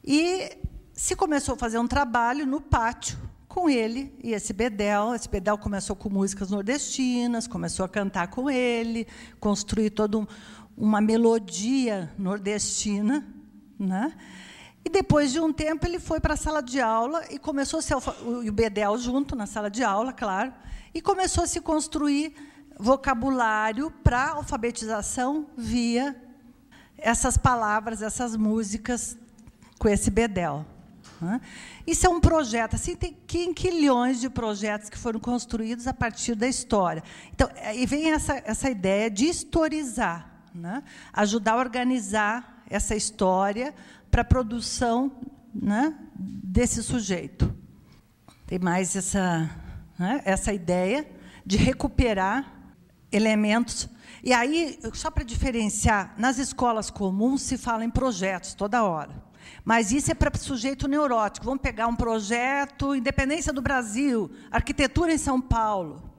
S2: E se começou a fazer um trabalho no pátio com ele e esse Bedel. Esse Bedel começou com músicas nordestinas, começou a cantar com ele, construir toda uma melodia nordestina, né? E, depois de um tempo, ele foi para a sala de aula e começou a se... o Bedel junto, na sala de aula, claro, e começou a se construir vocabulário para alfabetização via essas palavras, essas músicas com esse Bedel. Isso é um projeto. Assim, tem quinquilhões de projetos que foram construídos a partir da história. Então, aí vem essa ideia de historizar, né? Ajudar a organizar essa história para a produção, né, desse sujeito. Tem mais essa ideia de recuperar elementos. E aí, só para diferenciar, nas escolas comuns se fala em projetos toda hora. Mas isso é para sujeito neurótico. Vamos pegar um projeto, Independência do Brasil, Arquitetura em São Paulo.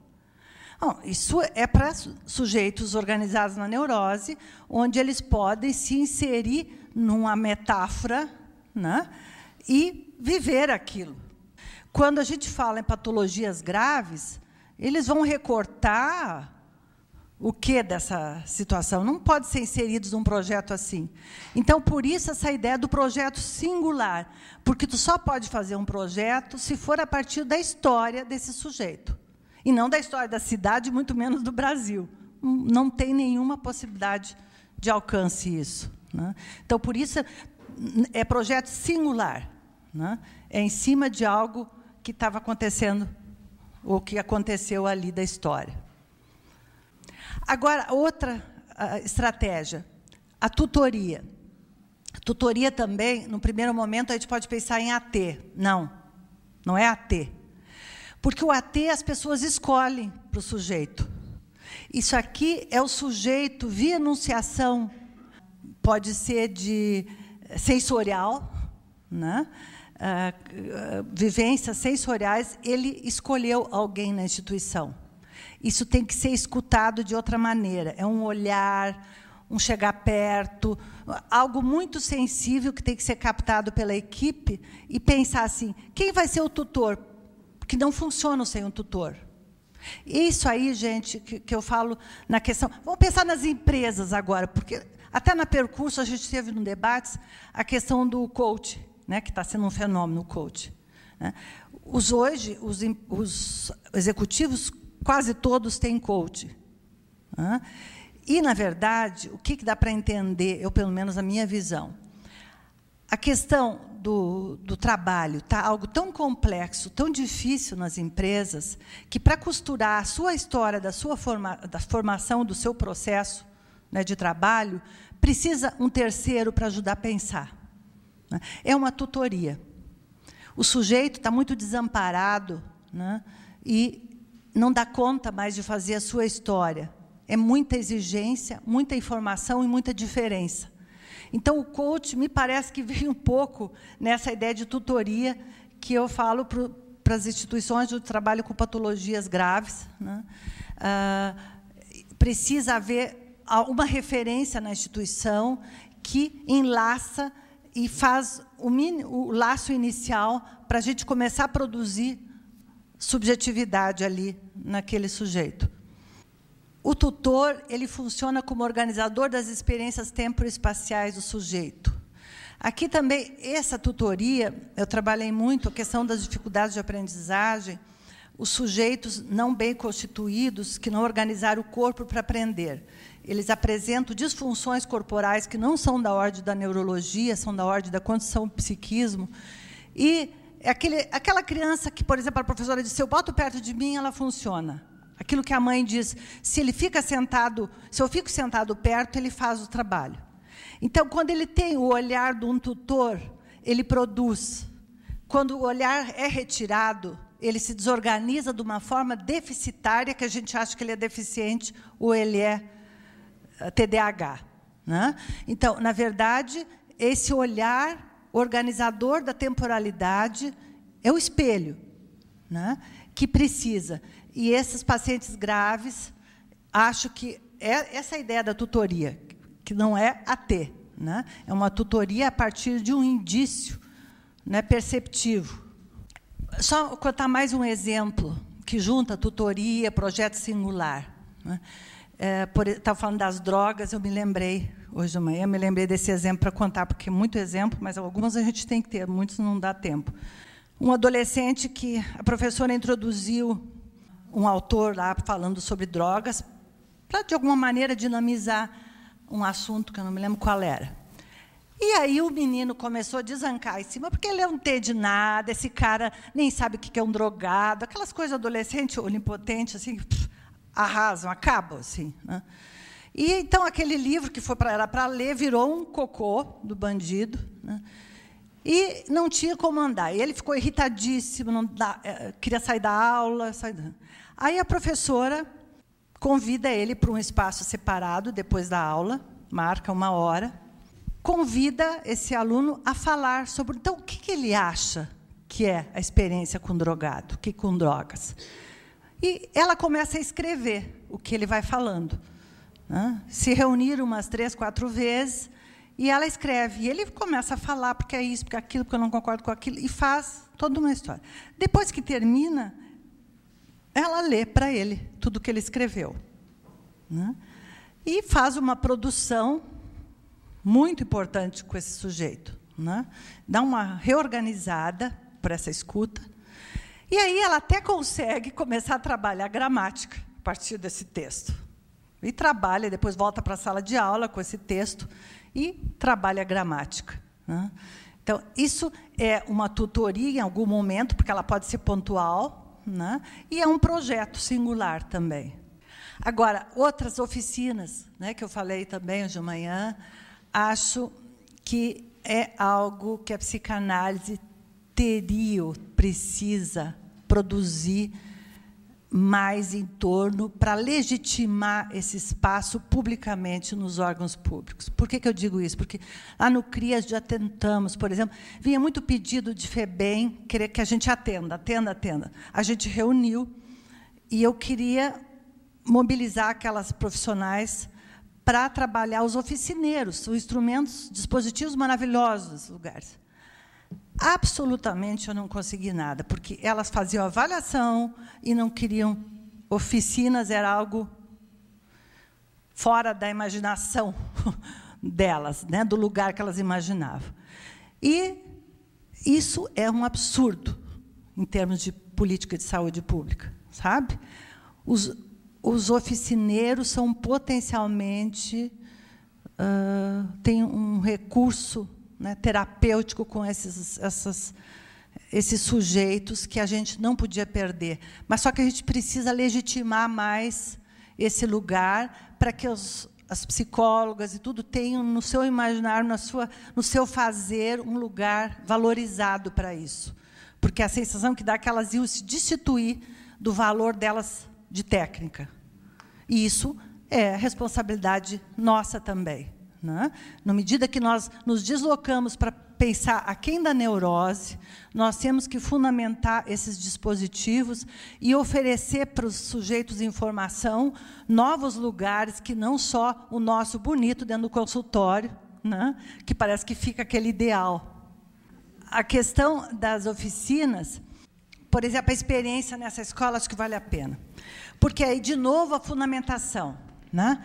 S2: Bom, isso é para sujeitos organizados na neurose, onde eles podem se inserir numa metáfora, né, e viver aquilo. Quando a gente fala em patologias graves, eles vão recortar o que dessa situação? Não pode ser inseridos num projeto assim. Então, por isso, essa ideia do projeto singular, porque tu só pode fazer um projeto se for a partir da história desse sujeito, e não da história da cidade, muito menos do Brasil. Não tem nenhuma possibilidade de alcance isso, né? Então, por isso, é projeto singular, né? É em cima de algo que estava acontecendo, ou que aconteceu ali da história. Agora, outra estratégia, a tutoria. A tutoria também, no primeiro momento, a gente pode pensar em AT. Não é AT. Porque o AT as pessoas escolhem para o sujeito. Isso aqui é o sujeito via enunciação, pode ser de sensorial, né? Vivências sensoriais, ele escolheu alguém na instituição. Isso tem que ser escutado de outra maneira. É um olhar, um chegar perto, algo muito sensível que tem que ser captado pela equipe e pensar assim, quem vai ser o tutor? Porque não funciona sem um tutor. Isso aí, gente, que eu falo na questão... Vamos pensar nas empresas agora, porque até na Percurso a gente teve no debate a questão do coach, né, que está sendo um fenômeno, o coach, né? Hoje, os executivos, quase todos têm coach, né? E, na verdade, o que dá para entender, eu, pelo menos, a minha visão, a questão do trabalho está algo tão complexo, tão difícil nas empresas, que, para costurar a sua história, da formação do seu processo, né, de trabalho, precisa um terceiro para ajudar a pensar, né? É uma tutoria. O sujeito está muito desamparado, né, e não dá conta mais de fazer a sua história. É muita exigência, muita informação e muita diferença. Então, o coach, me parece que veio um pouco nessa ideia de tutoria que eu falo para as instituições de trabalho com patologias graves, né? Precisa haver uma referência na instituição que enlaça e faz o laço inicial para a gente começar a produzir subjetividade ali naquele sujeito. O tutor, ele funciona como organizador das experiências temporoespaciais do sujeito. Aqui também, essa tutoria, eu trabalhei muito a questão das dificuldades de aprendizagem, os sujeitos não bem constituídos, que não organizaram o corpo para aprender. Eles apresentam disfunções corporais que não são da ordem da neurologia, são da ordem da condição do psiquismo. E aquela criança que, por exemplo, a professora disse, se eu boto perto de mim, ela funciona. Aquilo que a mãe diz, se eu fico sentado perto, ele faz o trabalho. Então, quando ele tem o olhar de um tutor, ele produz. Quando o olhar é retirado, ele se desorganiza de uma forma deficitária, que a gente acha que ele é deficiente, ou ele é TDAH. Né? Então, na verdade, esse olhar organizador da temporalidade é o espelho, né, que precisa. E esses pacientes graves, acho que essa ideia da tutoria, que não é AT, né, é uma tutoria a partir de um indício, né, perceptivo. Só contar mais um exemplo que junta tutoria, projeto singular. Né? Estava falando das drogas, eu me lembrei, hoje de manhã, me lembrei desse exemplo para contar, porque é muito exemplo, mas algumas a gente tem que ter, muitos não dá tempo. Um adolescente que a professora introduziu um autor lá falando sobre drogas, para, de alguma maneira, dinamizar um assunto que eu não me lembro qual era. E aí o menino começou a desancar em cima, porque ele não entende nada, esse cara nem sabe o que é um drogado, aquelas coisas adolescentes, onipotentes, assim, arrasam, acabam. Assim, né? E, então, aquele livro que era para ler virou um cocô do bandido, né? E não tinha como andar. E ele ficou irritadíssimo, queria sair da aula. Aí a professora convida ele para um espaço separado, depois da aula, marca 1 hora, convida esse aluno a falar sobre, então, o que ele acha que é a experiência com drogado, com drogas. E ela começa a escrever o que ele vai falando. Né? Se reuniram umas 3, 4 vezes, e ela escreve. E ele começa a falar, porque é isso, porque é aquilo, porque eu não concordo com aquilo, e faz toda uma história. Depois que termina, ela lê para ele tudo o que ele escreveu. Né? E faz uma produção muito importante com esse sujeito. Né? Dá uma reorganizada para essa escuta. E aí ela até consegue começar a trabalhar a gramática a partir desse texto. E trabalha, depois volta para a sala de aula com esse texto e trabalha a gramática. Né? Então, isso é uma tutoria em algum momento, porque ela pode ser pontual, né? E é um projeto singular também. Agora, outras oficinas, né, que eu falei também hoje de manhã, acho que é algo que a psicanálise precisa produzir mais em torno para legitimar esse espaço publicamente nos órgãos públicos. Por que eu digo isso? Porque lá no CRIAS já tentamos, por exemplo, vinha muito pedido de FEBEM, querer que a gente atenda. A gente reuniu e eu queria mobilizar aquelas profissionais para trabalhar os oficineiros, os instrumentos, dispositivos maravilhosos dos lugares. Absolutamente eu não consegui nada, porque elas faziam avaliação e não queriam oficinas, era algo fora da imaginação delas, né, do lugar que elas imaginavam. E isso é um absurdo em termos de política de saúde pública, sabe? Os oficineiros são potencialmente têm um recurso, né, terapêutico com esses sujeitos que a gente não podia perder. Mas só que a gente precisa legitimar mais esse lugar para que as psicólogas e tudo tenham no seu imaginário, no seu fazer, um lugar valorizado para isso. Porque a sensação que dá é que elas iam se destituir do valor delas de técnica. E isso é responsabilidade nossa também. Né? Na medida que nós nos deslocamos para pensar aquém da neurose, nós temos que fundamentar esses dispositivos e oferecer para os sujeitos de informação novos lugares, que não só o nosso bonito dentro do consultório, né? Que parece que fica aquele ideal. A questão das oficinas, por exemplo, a experiência nessa escola, acho que vale a pena. Porque aí, de novo, a fundamentação. Né?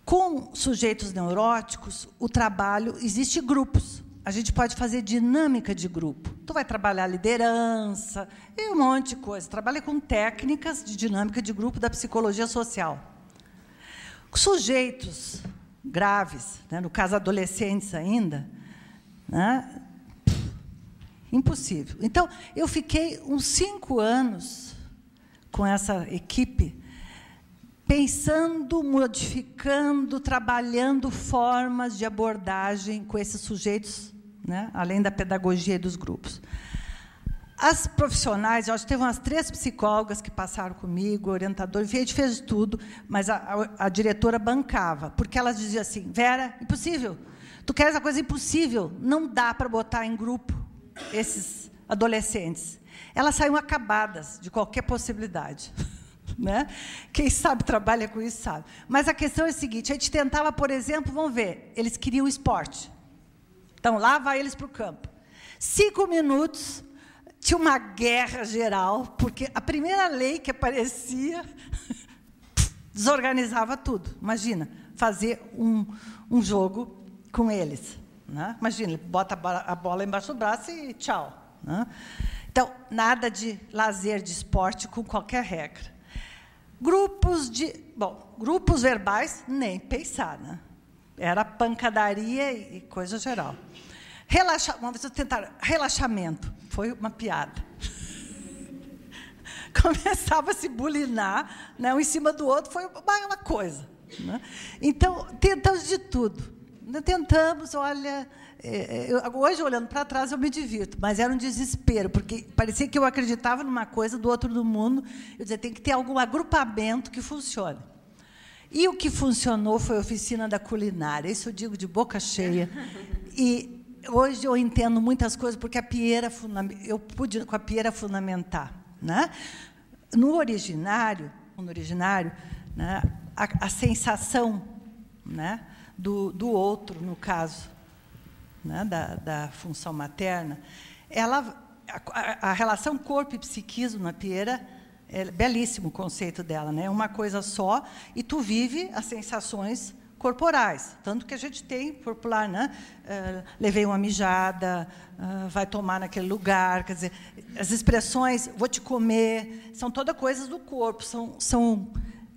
S2: Com sujeitos neuróticos, o trabalho, existe grupos. A gente pode fazer dinâmica de grupo. Tu vai trabalhar liderança e um monte de coisa. Trabalha com técnicas de dinâmica de grupo da psicologia social. Sujeitos graves, né, no caso adolescentes ainda, né, impossível. Então, eu fiquei uns 5 anos com essa equipe, pensando, modificando, trabalhando formas de abordagem com esses sujeitos, né, além da pedagogia e dos grupos. As profissionais, eu acho que teve umas 3 psicólogas que passaram comigo, orientadores, a gente fez tudo, mas a diretora bancava, porque ela dizia assim, Vera, impossível, tu queres uma coisa impossível, não dá para botar em grupo esses adolescentes. Elas saíam acabadas de qualquer possibilidade. Né? Quem sabe trabalha com isso sabe. Mas a questão é a seguinte, a gente tentava, por exemplo, vamos ver, eles queriam esporte. Então, lá vai eles para o campo. 5 minutos, tinha uma guerra geral, porque a primeira lei que aparecia desorganizava tudo. Imagina, fazer um jogo com eles. Né? Imagina, ele bota a bola embaixo do braço e tchau. Né? Então, nada de lazer, de esporte, com qualquer regra. Grupos verbais, nem pensar. Né? Era pancadaria e coisa geral. Vamos tentar. Relaxamento. Foi uma piada. Começava a se bulinar, né, um em cima do outro, foi uma coisa. Né? Então, tentamos de tudo. Tentamos, olha... hoje, olhando para trás, eu me divirto, mas era um desespero, porque parecia que eu acreditava numa coisa do outro mundo. Eu dizia, tem que ter algum agrupamento que funcione. E o que funcionou foi a oficina da culinária. Isso eu digo de boca cheia. E hoje eu entendo muitas coisas, porque eu pude, com a Pieira, fundamentar. Né? No originário, né, a sensação, né, do outro, no caso, né, da função materna, a relação corpo e psiquismo na Pieira, é belíssimo o conceito dela, né? Uma coisa só, e tu vive as sensações corporais, tanto que a gente tem popular, né? Levei uma mijada, vai tomar naquele lugar, quer dizer, as expressões, vou te comer, são todas coisas do corpo, são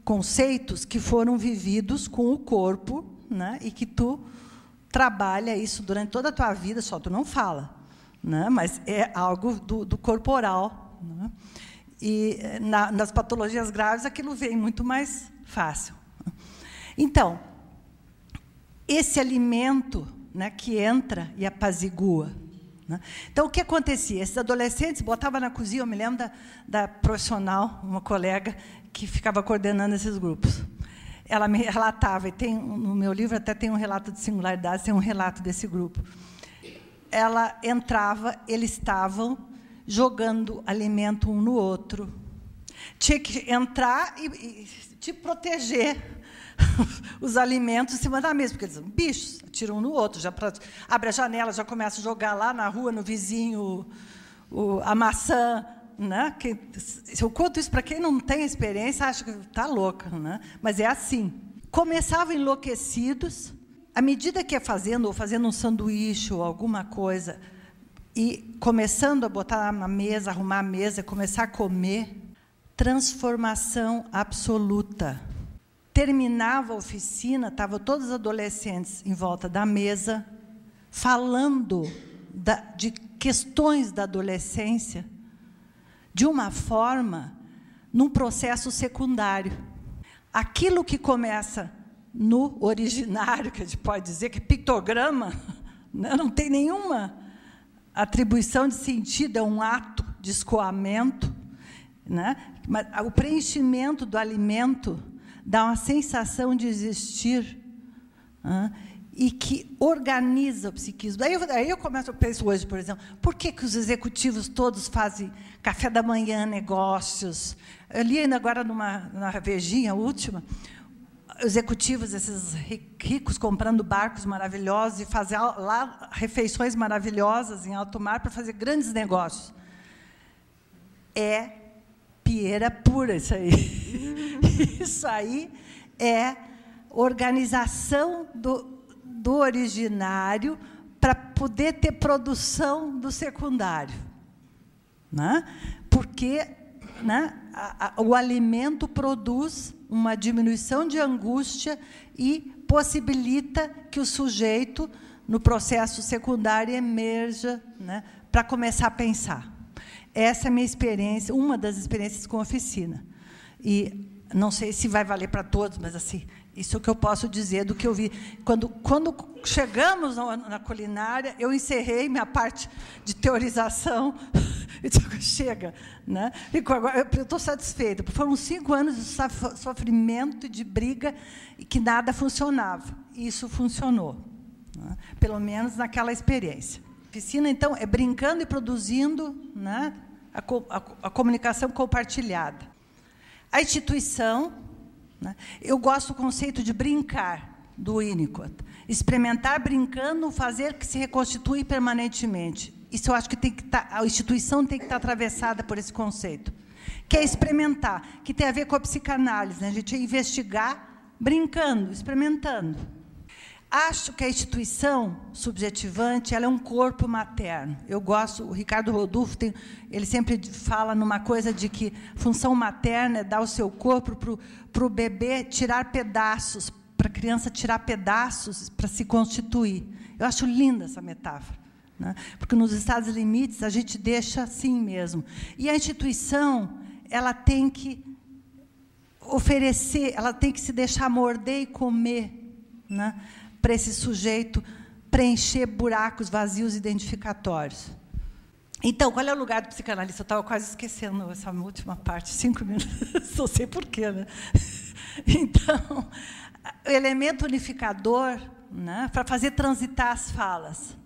S2: conceitos que foram vividos com o corpo, né? E que tu trabalha isso durante toda a tua vida, só tu não fala, né? Mas é algo do corporal, né? E nas patologias graves aquilo vem muito mais fácil. Então, esse alimento, né, que entra e apazigua. Né? Então, o que acontecia? Esses adolescentes botavam na cozinha, eu me lembro da profissional, uma colega, que ficava coordenando esses grupos. Ela me relatava, e no meu livro até tem um relato de singularidades, tem um relato desse grupo. Ela entrava, eles estavam jogando alimento um no outro. Tinha que entrar e te proteger os alimentos em cima da mesa, porque eles bichos, atiram um no outro, abre a janela, já começa a jogar lá na rua, no vizinho, a maçã. Né? Se eu conto isso para quem não tem experiência, acha que está louca. Né? Mas é assim. Começavam enlouquecidos, à medida que ia fazendo, ou fazendo um sanduíche ou alguma coisa, e começando a botar na mesa, arrumar a mesa, começar a comer, transformação absoluta. Terminava a oficina, estavam todos os adolescentes em volta da mesa, falando de questões da adolescência, de uma forma, num processo secundário. Aquilo que começa no originário, que a gente pode dizer que é pictograma, né, não tem nenhuma atribuição de sentido, é um ato de escoamento, né? Mas o preenchimento do alimento dá uma sensação de existir, e que organiza o psiquismo. Daí eu começo a pensar hoje, por exemplo, por que os executivos todos fazem café da manhã, negócios? Eu li ainda agora na Vejinha, a última, executivos, esses ricos, comprando barcos maravilhosos e fazer lá refeições maravilhosas em alto mar para fazer grandes negócios. É Pieira pura isso aí. Isso aí é organização do originário para poder ter produção do secundário. Né? Porque, né, o alimento produz uma diminuição de angústia e possibilita que o sujeito, no processo secundário, emerja, né, para começar a pensar. Essa é a minha experiência, uma das experiências com a oficina. E não sei se vai valer para todos, mas assim, isso é o que eu posso dizer do que eu vi. Quando chegamos na culinária, eu encerrei minha parte de teorização Eu digo, chega, né? Eu estou satisfeita, porque foram 5 anos de sofrimento e de briga e que nada funcionava. E isso funcionou, né? Pelo menos naquela experiência. Oficina, então, é brincando e produzindo, né, a comunicação compartilhada. A instituição, né, eu gosto do conceito de brincar, do Winnicott. Experimentar brincando, fazer que se reconstitui permanentemente. Isso eu acho que tem que estar, a instituição tem que estar atravessada por esse conceito. Que é experimentar, que tem a ver com a psicanálise, né? A gente investigar brincando, experimentando. Acho que a instituição subjetivante, ela é um corpo materno. Eu gosto, o Ricardo Rodolfo, ele sempre fala numa coisa de que função materna é dar o seu corpo para o bebê tirar pedaços, para a criança tirar pedaços para se constituir. Eu acho linda essa metáfora, né? Porque nos estados limites a gente deixa assim mesmo. E a instituição, ela tem que oferecer, ela tem que se deixar morder e comer, né, para esse sujeito preencher buracos vazios identificatórios. Então, qual é o lugar do psicanalista? Eu estava quase esquecendo essa última parte, 5 minutos, não sei porquê, né? Então, o elemento unificador, né, para fazer transitar as falas.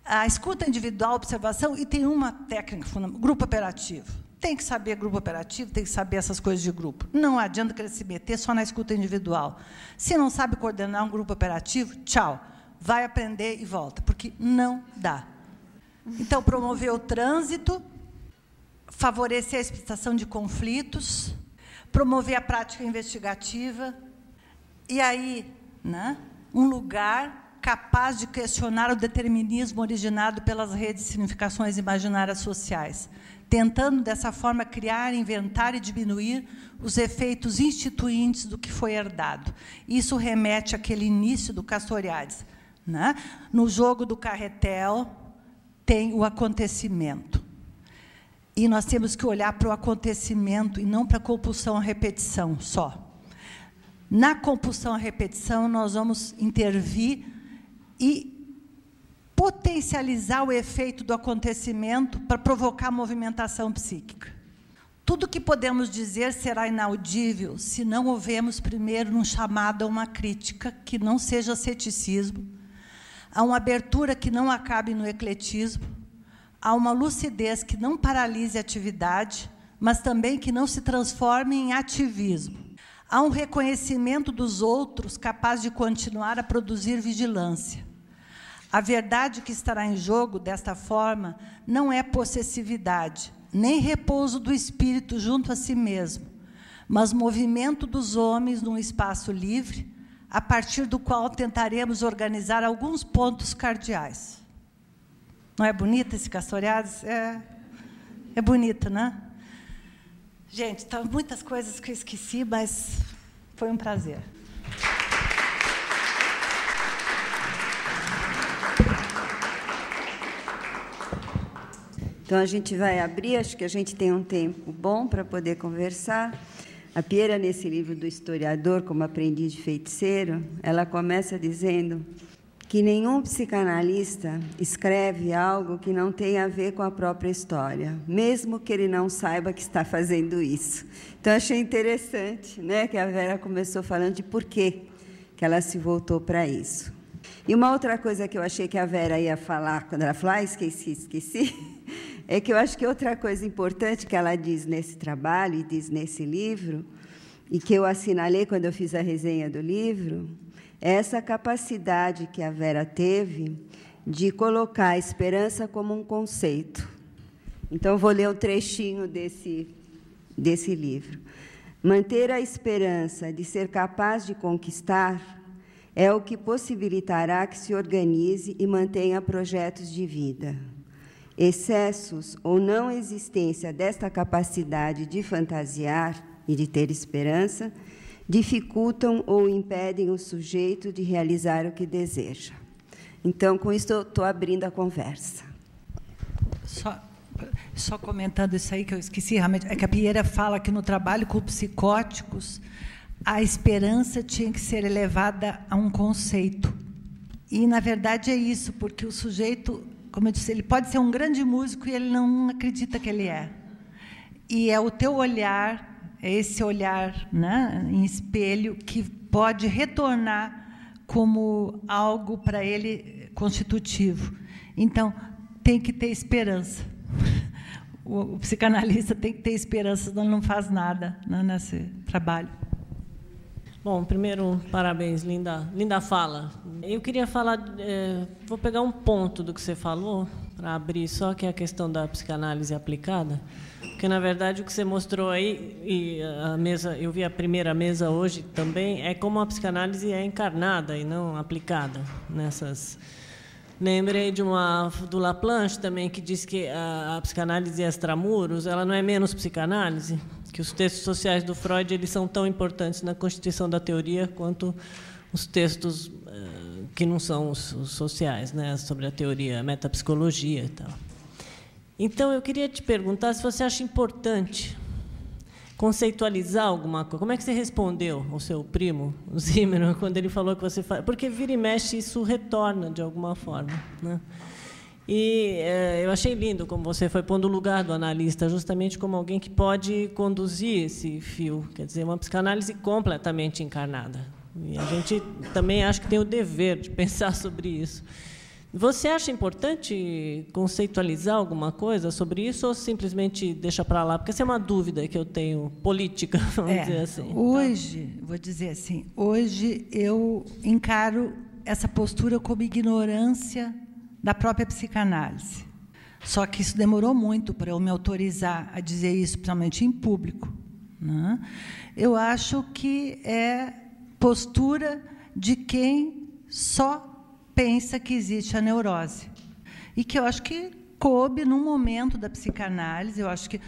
S2: A escuta individual, observação, e tem uma técnica fundamental, grupo operativo. Tem que saber grupo operativo, tem que saber essas coisas de grupo. Não adianta querer se meter só na escuta individual. Se não sabe coordenar um grupo operativo, tchau, vai aprender e volta, porque não dá. Então, promover o trânsito, favorecer a explicitação de conflitos, promover a prática investigativa, e aí, né, um lugar capaz de questionar o determinismo originado pelas redes de significações imaginárias sociais, tentando, dessa forma, criar, inventar e diminuir os efeitos instituintes do que foi herdado. Isso remete àquele início do Castoriadis, né? No jogo do carretel, tem o acontecimento. E nós temos que olhar para o acontecimento e não para a compulsão à repetição só. Na compulsão à repetição, nós vamos intervir e potencializar o efeito do acontecimento para provocar movimentação psíquica. Tudo que podemos dizer será inaudível se não houvermos primeiro um chamado a uma crítica que não seja ceticismo, a uma abertura que não acabe no ecletismo, a uma lucidez que não paralise a atividade, mas também que não se transforme em ativismo. Há um reconhecimento dos outros capaz de continuar a produzir vigilância. A verdade que estará em jogo, desta forma, não é possessividade, nem repouso do espírito junto a si mesmo, mas movimento dos homens num espaço livre, a partir do qual tentaremos organizar alguns pontos cardeais. Não é bonito esse Castoriadis? É bonito, né? Gente, tá muitas coisas que eu esqueci, mas foi um prazer.
S1: Então, a gente vai abrir, acho que a gente tem um tempo bom para poder conversar. A Piera, nesse livro do historiador, como aprendiz de feiticeiro, ela começa dizendo que nenhum psicanalista escreve algo que não tenha a ver com a própria história, mesmo que ele não saiba que está fazendo isso. Então, achei interessante, né, que a Vera começou falando de por que ela se voltou para isso. E uma outra coisa que eu achei que a Vera ia falar, quando ela falou, esqueci, é que eu acho que outra coisa importante que ela diz nesse trabalho e diz nesse livro, e que eu assinalei quando eu fiz a resenha do livro, é essa capacidade que a Vera teve de colocar a esperança como um conceito. Então, vou ler um trechinho desse livro. Manter a esperança de ser capaz de conquistar é o que possibilitará que se organize e mantenha projetos de vida. Excessos ou não existência desta capacidade de fantasiar e de ter esperança dificultam ou impedem o sujeito de realizar o que deseja. Então, com isso, eu estou abrindo a conversa.
S2: Só comentando isso aí, que eu esqueci, realmente, é que a Piera fala que no trabalho com psicóticos, a esperança tinha que ser elevada a um conceito. E, na verdade, é isso, porque o sujeito como eu disse, ele pode ser um grande músico e ele não acredita que ele é. E é o teu olhar, é esse olhar, né, em espelho, que pode retornar como algo para ele constitutivo. Então, tem que ter esperança. O psicanalista tem que ter esperança, senão ele não faz nada, né, nesse trabalho.
S3: Bom, primeiro, parabéns, linda fala. Eu queria falar, vou pegar um ponto do que você falou, para abrir só, que é a questão da psicanálise aplicada, porque, na verdade, o que você mostrou aí, e a mesa, eu vi a primeira mesa hoje também, é como a psicanálise é encarnada e não aplicada nessas... Lembrei do Laplanche também, que diz que a psicanálise extramuros, ela não é menos psicanálise, que os textos sociais do Freud eles são tão importantes na constituição da teoria quanto os textos que não são os sociais, né, sobre a teoria, a metapsicologia e tal. Então, eu queria te perguntar se você acha importante conceitualizar alguma coisa. Como é que você respondeu ao seu primo, o Zimmermann, quando ele falou que você faz? Porque vira e mexe, isso retorna de alguma forma, né? E eu achei lindo como você foi pondo o lugar do analista, justamente como alguém que pode conduzir esse fio, quer dizer, uma psicanálise completamente encarnada. E a gente também acha que tem o dever de pensar sobre isso. Você acha importante conceitualizar alguma coisa sobre isso ou simplesmente deixa para lá? Porque essa é uma dúvida que eu tenho, política, vamos dizer assim.
S2: Hoje, vou dizer assim, hoje eu encaro essa postura como ignorância da própria psicanálise. Só que isso demorou muito para eu me autorizar a dizer isso, principalmente em público, né? Eu acho que é postura de quem só pensa que existe a neurose. E que eu acho que coube num momento da psicanálise. Eu acho que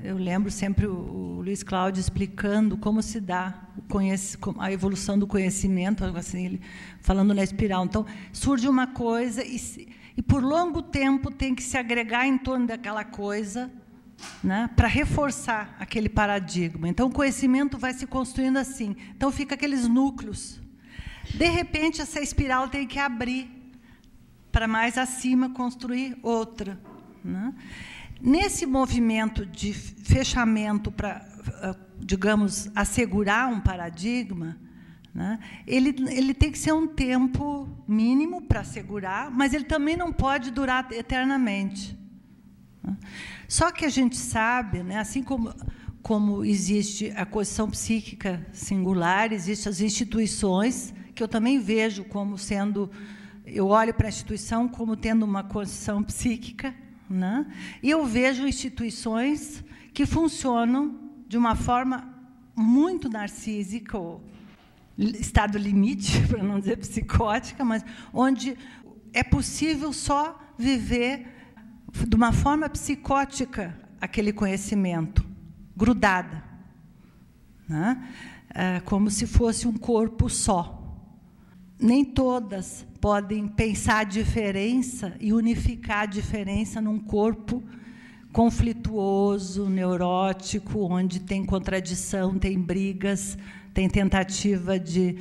S2: eu lembro sempre o Luiz Cláudio explicando como se dá a evolução do conhecimento, assim, ele falando na espiral. Então, surge uma coisa e por longo tempo tem que se agregar em torno daquela coisa, né, para reforçar aquele paradigma. Então, o conhecimento vai se construindo assim. Então, fica aqueles núcleos. De repente, essa espiral tem que abrir para mais acima construir outra, né? Nesse movimento de fechamento para, digamos, assegurar um paradigma, né, ele tem que ser um tempo mínimo para assegurar, mas ele também não pode durar eternamente, né? Só que a gente sabe, né, assim como existe a condição psíquica singular, existem as instituições, que eu também vejo como sendo... Eu olho para a instituição como tendo uma condição psíquica, né? E eu vejo instituições que funcionam de uma forma muito narcísica, ou estado limite, para não dizer psicótica, mas onde é possível só viver de uma forma psicótica aquele conhecimento, grudada, né? Como se fosse um corpo só. Nem todas podem pensar a diferença e unificar a diferença num corpo conflituoso, neurótico, onde tem contradição, tem brigas, tem tentativa de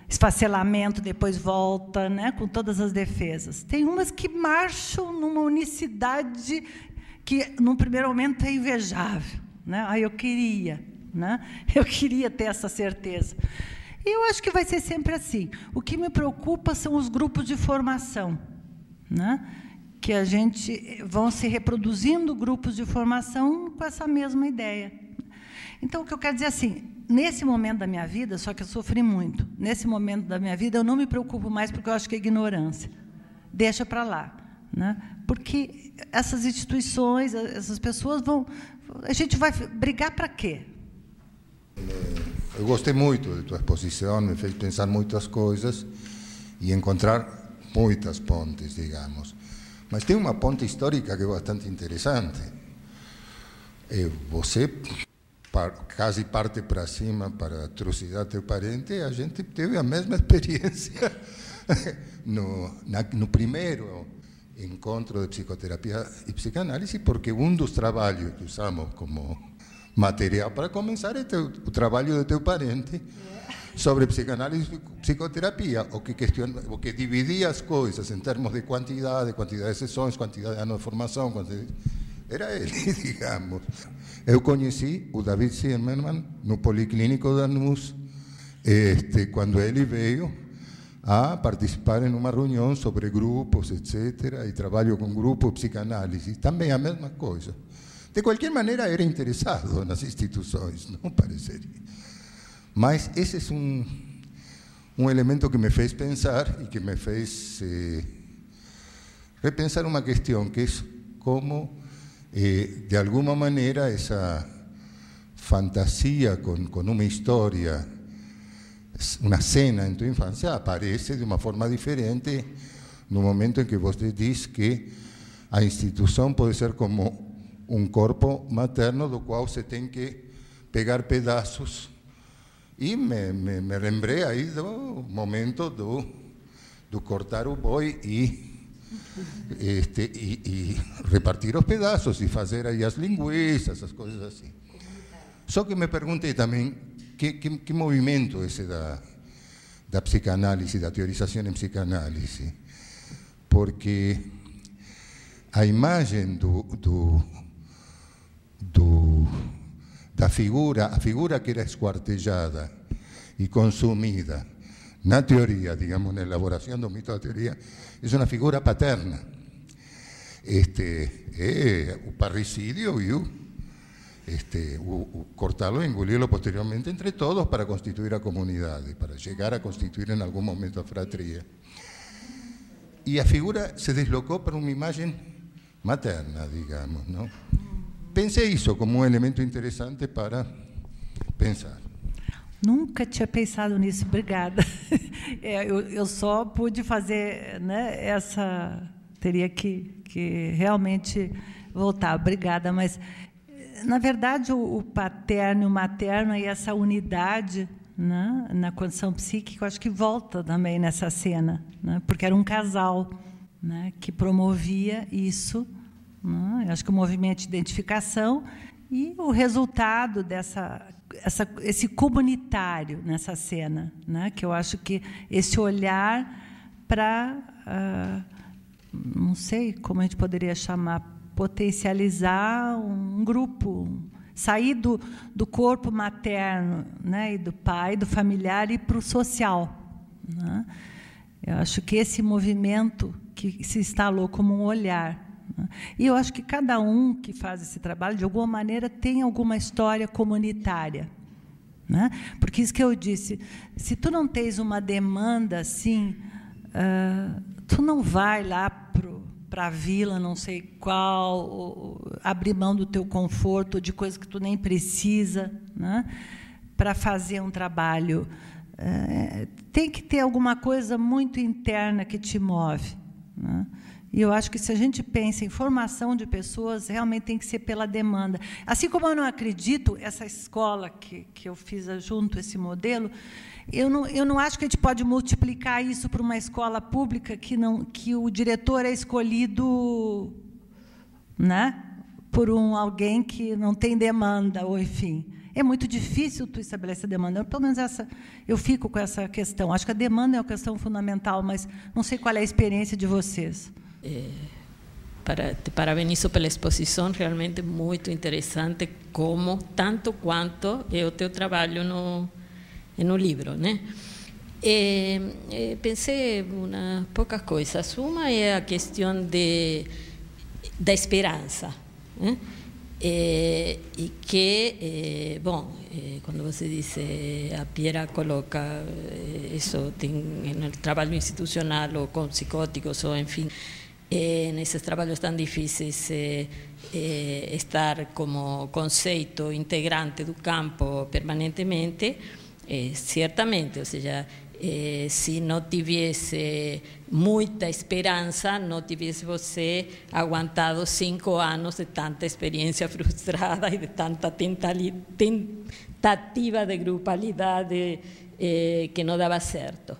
S2: esfacelamento, depois volta, né, com todas as defesas. Tem umas que marcham numa unicidade que, num primeiro momento, é invejável, né? Eu queria, né? Eu queria ter essa certeza. Eu acho que vai ser sempre assim. O que me preocupa são os grupos de formação, né? Que a gente vão se reproduzindo grupos de formação com essa mesma ideia. Então, o que eu quero dizer assim, nesse momento da minha vida, só que eu sofri muito, nesse momento da minha vida eu não me preocupo mais porque eu acho que é ignorância. Deixa para lá, né? Porque essas instituições, essas pessoas vão... A gente vai brigar para quê?
S4: Eu gostei muito de tua exposição, me fez pensar muitas coisas e encontrar muitas pontes, digamos. Mas tem uma ponte histórica que é bastante interessante. Você quase parte para cima para atrocidade do teu parente, a gente teve a mesma experiência no primeiro encontro de psicoterapia e psicanálise, porque um dos trabalhos que usamos como material para começar é o trabalho do teu parente sobre psicanálise e psicoterapia, o que dividia as coisas em termos de quantidade de sessões, quantidade de anos de formação, era ele, digamos. Eu conheci o David Zimmerman no Policlínico da NUS, quando ele veio a participar em uma reunião sobre grupos, etc., e trabalho com grupos, psicanálise, também a mesma coisa. De qualquer maneira, era interessado nas instituições, não pareceria. Mas esse é um elemento que me fez pensar e que me fez repensar uma questão, que é como, de alguma maneira, essa fantasia com uma história, uma cena em tua infância, aparece de uma forma diferente no momento em que você diz que a instituição pode ser como um corpo materno do qual você tem que pegar pedaços. E me lembrei aí do momento do cortar o boi e repartir os pedaços e fazer aí as linguiças, as coisas assim. Só que me perguntei também que movimento esse da psicanálise, da teorização em psicanálise, porque a imagem da figura, a figura que era esquartejada e consumida na teoria, digamos, na elaboração do mito da teoria, é uma figura paterna. É o parricídio e o cortá-lo e engoli-lo posteriormente entre todos para constituir a comunidade, para chegar a constituir em algum momento a fratria. E a figura se deslocou para uma imagem materna, digamos, não? Pensei isso como um elemento interessante para pensar.
S2: Nunca tinha pensado nisso, obrigada. Eu só pude fazer, né, teria que realmente voltar, obrigada, mas, na verdade, o paterno e o materno e essa unidade, né, na condição psíquica, eu acho que volta também nessa cena, né, porque era um casal, né, que promovia isso, né, eu acho que o movimento de identificação e o resultado esse comunitário nessa cena, né, que eu acho que esse olhar para, não sei como a gente poderia chamar, potencializar um grupo, sair do corpo materno, né, e do pai, do familiar, e para o social, né? Eu acho que esse movimento que se instalou como um olhar, né? E eu acho que cada um que faz esse trabalho, de alguma maneira, tem alguma história comunitária, né? Porque isso que eu disse, se tu não tens uma demanda assim, tu não vai lá para a vila, não sei qual, abrir mão do teu conforto, de coisa que tu nem precisa, né, para fazer um trabalho. Tem que ter alguma coisa muito interna que te move, né? E eu acho que, se a gente pensa em formação de pessoas, realmente tem que ser pela demanda. Assim como eu não acredito, essa escola que eu fiz junto, esse modelo, eu não acho que a gente pode multiplicar isso para uma escola pública que o diretor é escolhido, né, por alguém que não tem demanda, ou enfim. É muito difícil tu estabelecer a demanda. Pelo menos eu fico com essa questão. Acho que a demanda é uma questão fundamental, mas não sei qual é a experiência de vocês.
S5: Te parabenizo pela exposição, realmente muito interessante, tanto quanto é o teu trabalho no livro, né? Pensei umas poucas coisas. Uma é a questão da esperança, né? E que, quando você diz, a Piera coloca isso no trabalho institucional ou com psicóticos, ou enfim, nesses trabalhos tão difíceis, estar como conceito integrante do campo permanentemente, certamente, ou seja, se não tivesse muita esperança, não tivesse você aguantado 5 anos de tanta experiência frustrada e de tanta tentativa de grupalidade que não dava certo.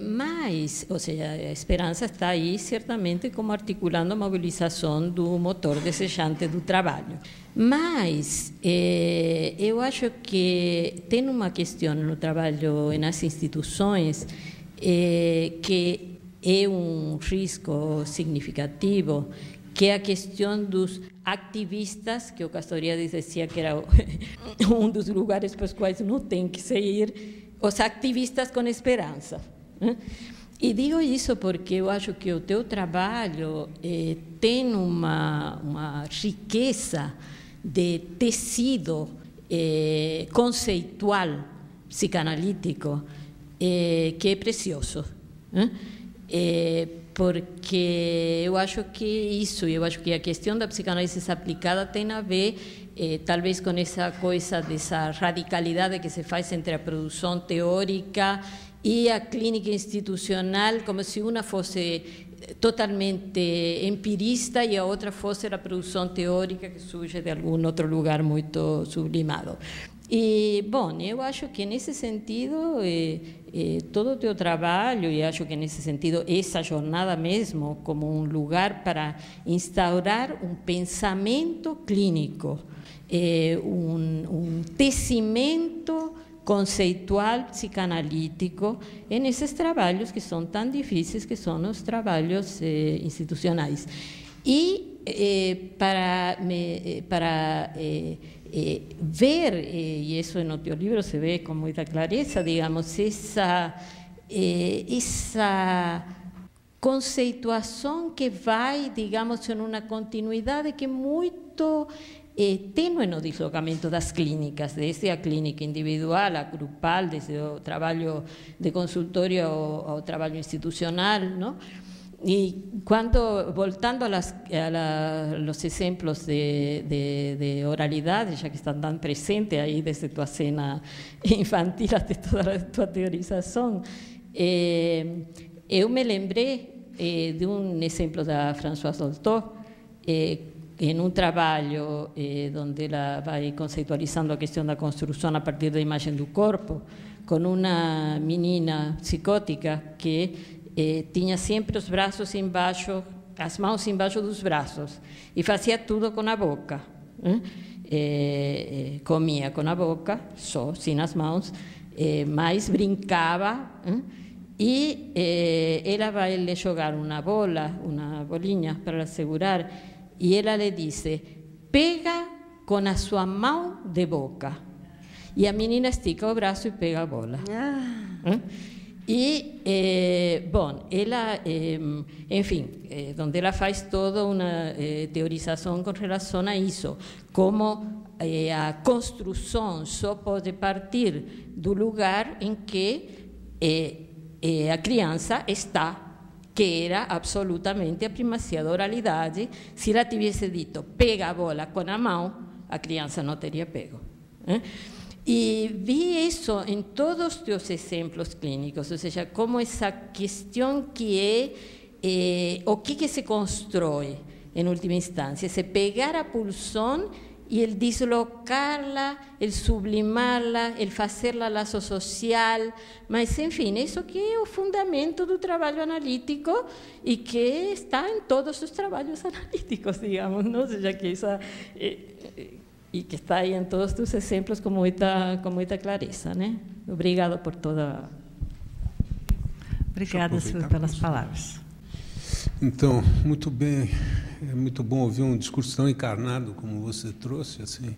S5: Mas, ou seja, a esperança está aí, certamente, como articulando a mobilização do motor desejante do trabalho. Mas eu acho que tem uma questão no trabalho nas instituições que é um risco significativo, que é a questão dos activistas, que o Castoriadis dizia que era um dos lugares para os quais não tem que se ir, os activistas com esperança. E digo isso porque eu acho que o teu trabalho tem uma riqueza de tecido conceitual psicanalítico que é precioso. Porque eu acho que a questão da psicanálise aplicada tem a ver talvez com essa coisa dessa radicalidade que se faz entre a produção teórica e a clínica institucional, como se uma fosse totalmente empirista e a outra fosse a produção teórica que surge de algum outro lugar muito sublimado. E, bom, eu acho que nesse sentido, todo o teu trabalho, e acho que nesse sentido essa jornada mesmo, como um lugar para instaurar um pensamento clínico, um tecimento conceitual psicanalítico nesses trabalhos que são tão difíceis, que são os trabalhos institucionais. E para ver, e isso no teu livro se vê com muita clareza, digamos, essa conceituação que vai, digamos, em uma continuidade que é muito tênue no deslocamento das clínicas, desde a clínica individual, a grupal, desde o trabalho de consultório ao trabalho institucional, não? Y voltando a los ejemplos de oralidad, ya que están tan presentes ahí desde tu escena infantil hasta toda tu teorización, eu me lembrei de um exemplo da Françoise Dolto, em um trabalho onde ela vai conceitualizando a questão da construção a partir da imagem do corpo, com uma menina psicótica que tinha sempre os braços embaixo, as mãos embaixo dos braços, e fazia tudo com a boca. Comia com a boca, só, sem as mãos, mas brincava, e ela vai lhe jogar uma bolinha para segurar, e ela lhe disse: pega com a sua mão de boca. E a menina estica o braço e pega a bola. E, bom, ela, enfim, onde ela faz toda uma teorização com relação a isso, como a construção só pode partir do lugar em que a criança está, que era absolutamente a primazia da oralidade. Se ela tivesse dito, pega a bola com a mão, a criança não teria pego. E vi isso em todos os teus exemplos clínicos, ou seja, como essa questão que o que se constrói, em última instância, se pegar a pulsão e el deslocá-la, el sublimá-la, el fazer-la laço social, mas, enfim, isso que é o fundamento do trabalho analítico e que está em todos os trabalhos analíticos, digamos, não? Ou seja, que essa... e que está aí em todos os exemplos com muita clareza, né? Obrigado por toda...
S2: Obrigada, Silvia, pelas palavras.
S6: Então, muito bem, é muito bom ouvir um discurso tão encarnado como você trouxe, assim.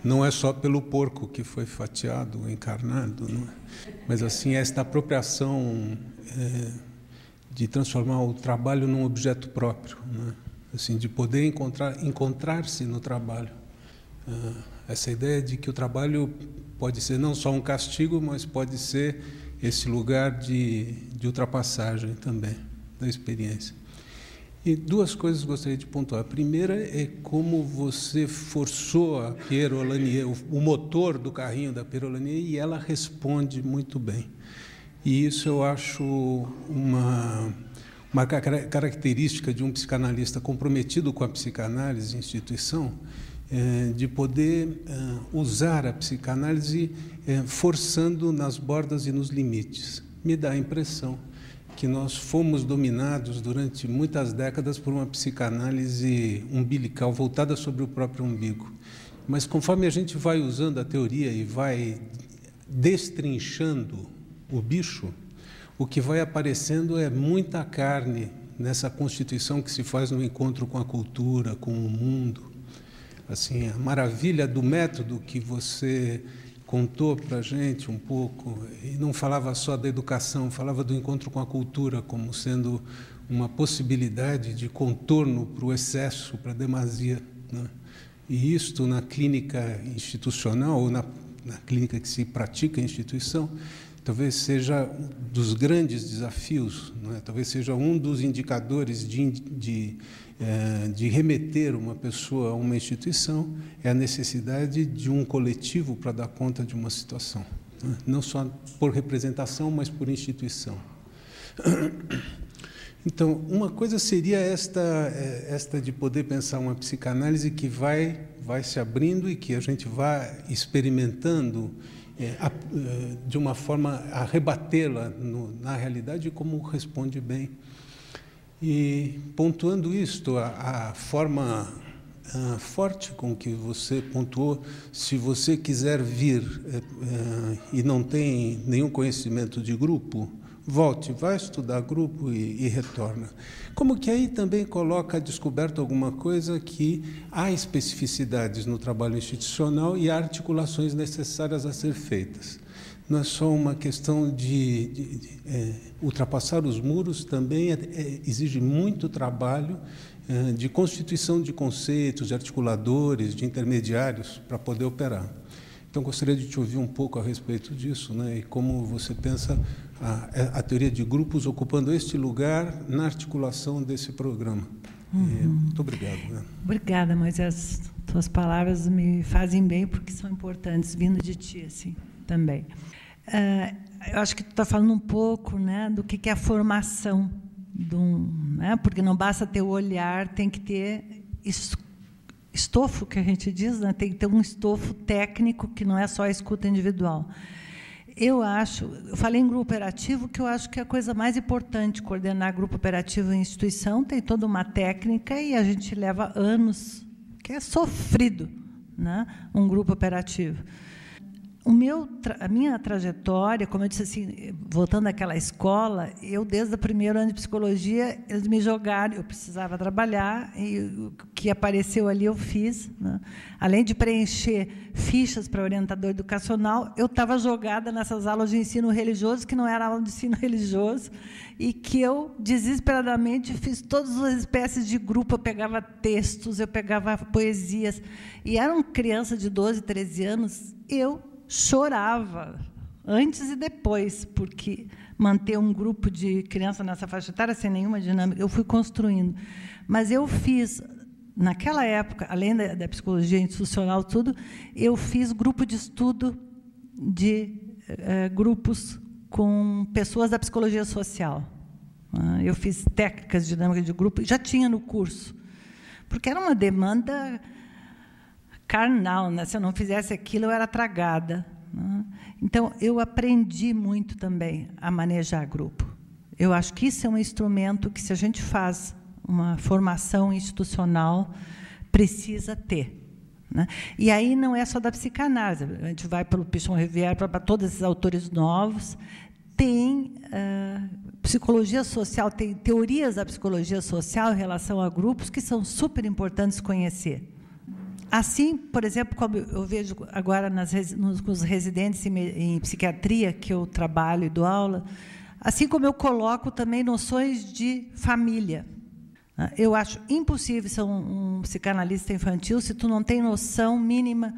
S6: Não é só pelo porco que foi fatiado, encarnado, não é? Mas, assim, esta apropriação de transformar o trabalho num objeto próprio, não é? Assim, de poder encontrar-se no trabalho. Essa ideia de que o trabalho pode ser não só um castigo, mas pode ser esse lugar de ultrapassagem também da experiência. E duas coisas gostaria de pontuar. A primeira é como você forçou a Pierre Olanier, o motor do carrinho da Pierre Olanier, e ela responde muito bem. E isso eu acho uma característica de um psicanalista comprometido com a psicanálise, instituição, de poder usar a psicanálise forçando nas bordas e nos limites. Me dá a impressão que nós fomos dominados durante muitas décadas por uma psicanálise umbilical, voltada sobre o próprio umbigo. Mas conforme a gente vai usando a teoria e vai destrinchando o bicho, o que vai aparecendo é muita carne nessa constituição que se faz no encontro com a cultura, com o mundo. Assim, a maravilha do método que você contou para a gente um pouco, e não falava só da educação, falava do encontro com a cultura como sendo uma possibilidade de contorno para o excesso, para a demasia, né? E isto na clínica institucional, ou na clínica que se pratica em instituição, talvez seja um dos grandes desafios, né? Talvez seja um dos indicadores de remeter uma pessoa a uma instituição, é a necessidade de um coletivo para dar conta de uma situação, né? Não só por representação, mas por instituição. Então, uma coisa seria esta de poder pensar uma psicanálise que vai se abrindo e que a gente vai experimentando de uma forma a rebatê-la na realidade como responde bem. E, pontuando isto, a forma forte com que você pontuou, se você quiser vir e não tem nenhum conhecimento de grupo, volte, vai estudar grupo e retorna. Como que aí também coloca a descoberta alguma coisa que há especificidades no trabalho institucional e há articulações necessárias a ser feitas. Não é só uma questão de ultrapassar os muros, também exige muito trabalho de constituição de conceitos, de articuladores, de intermediários para poder operar. Então, gostaria de te ouvir um pouco a respeito disso, né, e como você pensa a teoria de grupos ocupando este lugar na articulação desse programa. Muito obrigado. Né?
S2: Obrigada, Moisés. Tuas palavras me fazem bem, porque são importantes, vindo de ti, assim, também. Eu acho que tu está falando um pouco, né, do que é a formação, né, porque não basta ter o olhar, tem que ter estofo, que a gente diz, né, tem que ter um estofo técnico, que não é só a escuta individual. Eu falei em grupo operativo, que eu acho que é a coisa mais importante, coordenar grupo operativo em instituição, tem toda uma técnica e a gente leva anos, que é sofrido, né, um grupo operativo. A minha trajetória, como eu disse assim, voltando àquela escola, eu, desde o primeiro ano de psicologia, eles me jogaram, eu precisava trabalhar, e o que apareceu ali eu fiz, né? Além de preencher fichas para orientador educacional, eu estava jogada nessas aulas de ensino religioso, que não era aula de ensino religioso, e que eu, desesperadamente, fiz todas as espécies de grupo, eu pegava textos, eu pegava poesias, e eram crianças de 12, 13 anos, eu chorava, antes e depois, porque manter um grupo de crianças nessa faixa etária sem nenhuma dinâmica, eu fui construindo. Mas eu fiz, naquela época, além da psicologia institucional, tudo, eu fiz grupo de estudo de grupos com pessoas da psicologia social. Eu fiz técnicas de dinâmica de grupo, já tinha no curso, porque era uma demanda carnal, né? Se eu não fizesse aquilo, eu era tragada, né? Então, eu aprendi muito também a manejar grupo. Eu acho que isso é um instrumento que, se a gente faz uma formação institucional, precisa ter, né? E aí não é só da psicanálise, a gente vai pelo Pichon-Rivière, para todos esses autores novos, tem psicologia social, tem teorias da psicologia social em relação a grupos que são super importantes conhecer. Assim, por exemplo, como eu vejo agora nos residentes em psiquiatria, que eu trabalho e dou aula, assim como eu coloco também noções de família. Eu acho impossível ser um psicanalista infantil se tu não tem noção mínima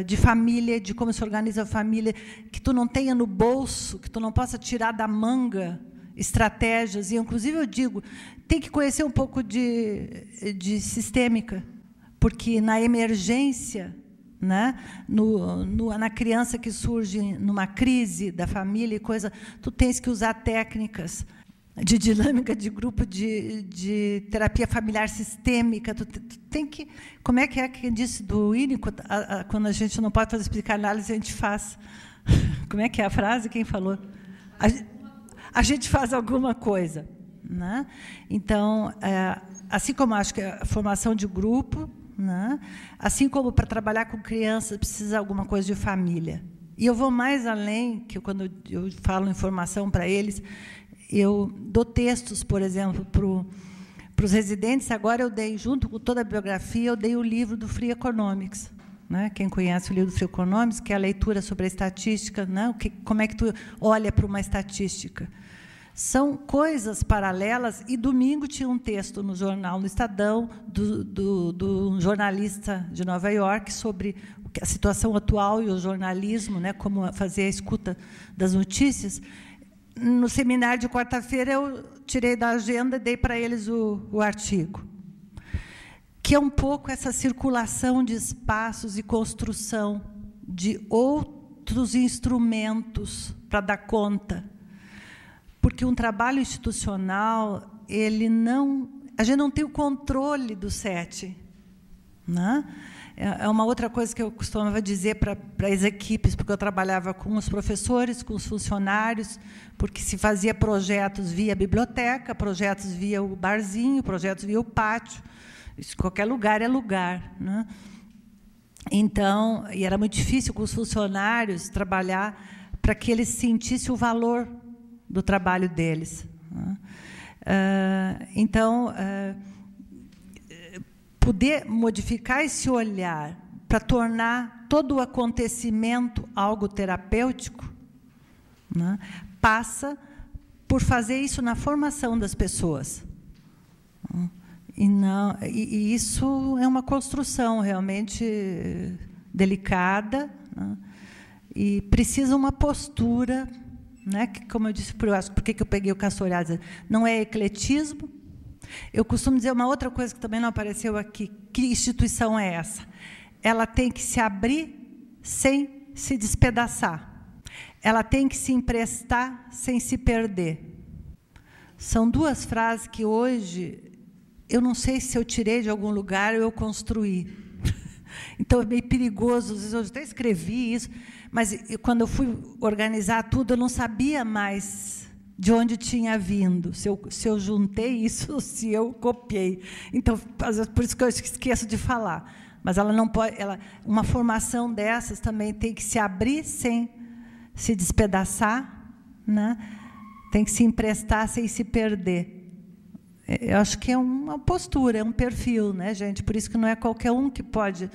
S2: de família, de como se organiza a família, que tu não tenha no bolso, que tu não possa tirar da manga estratégias. E, inclusive, eu digo, tem que conhecer um pouco de sistêmica, porque na emergência, né, na criança que surge numa crise da família e coisa, tu tens que usar técnicas de dinâmica de grupo, de terapia familiar sistêmica. Tu tem que... Como é que disse do Winnicott? Quando a gente não pode fazer psicanálise, a gente faz... Como é que é a frase? Quem falou? A gente faz alguma coisa. Né? Então, assim como acho que a formação de grupo, né? Assim como para trabalhar com crianças precisa alguma coisa de família. E eu vou mais além, que quando eu falo informação para eles, eu dou textos, por exemplo, para os residentes. Agora eu dei, junto com toda a biografia, eu dei o livro do Free Economics. Né? Quem conhece o livro do Free Economics, que é a leitura sobre a estatística, né? Como é que tu olha para uma estatística. São coisas paralelas, e domingo tinha um texto no jornal, no Estadão, do jornalista de Nova York, sobre a situação atual e o jornalismo, né, como fazer a escuta das notícias. No seminário de quarta-feira, eu tirei da agenda e dei para eles o artigo, que é um pouco essa circulação de espaços e construção de outros instrumentos para dar conta. Porque um trabalho institucional, a gente não tem o controle do SET. Né? É uma outra coisa que eu costumava dizer para as equipes, porque eu trabalhava com os professores, com os funcionários, porque se fazia projetos via biblioteca, projetos via o barzinho, projetos via o pátio. Isso, qualquer lugar é lugar. Né? Então, e era muito difícil com os funcionários trabalhar para que eles sentissem o valor do trabalho deles. Então, poder modificar esse olhar para tornar todo o acontecimento algo terapêutico, né, passa por fazer isso na formação das pessoas. E isso é uma construção realmente delicada, né, e precisa uma postura, né, que, como eu disse, por que eu peguei o Castoriadis? Não é ecletismo. Eu costumo dizer uma outra coisa que também não apareceu aqui. Que instituição é essa? Ela tem que se abrir sem se despedaçar. Ela tem que se emprestar sem se perder. São duas frases que hoje, eu não sei se eu tirei de algum lugar ou eu construí. Então, é meio perigoso. Às vezes eu até escrevi isso, mas quando eu fui organizar tudo, eu não sabia mais de onde tinha vindo, se eu juntei isso ou se eu copiei. Então, às vezes, por isso que eu esqueço de falar. Mas ela não pode, uma formação dessas também tem que se abrir sem se despedaçar, né? Tem que se emprestar sem se perder. Eu acho que é uma postura, é um perfil, né, gente? Por isso que não é qualquer um que pode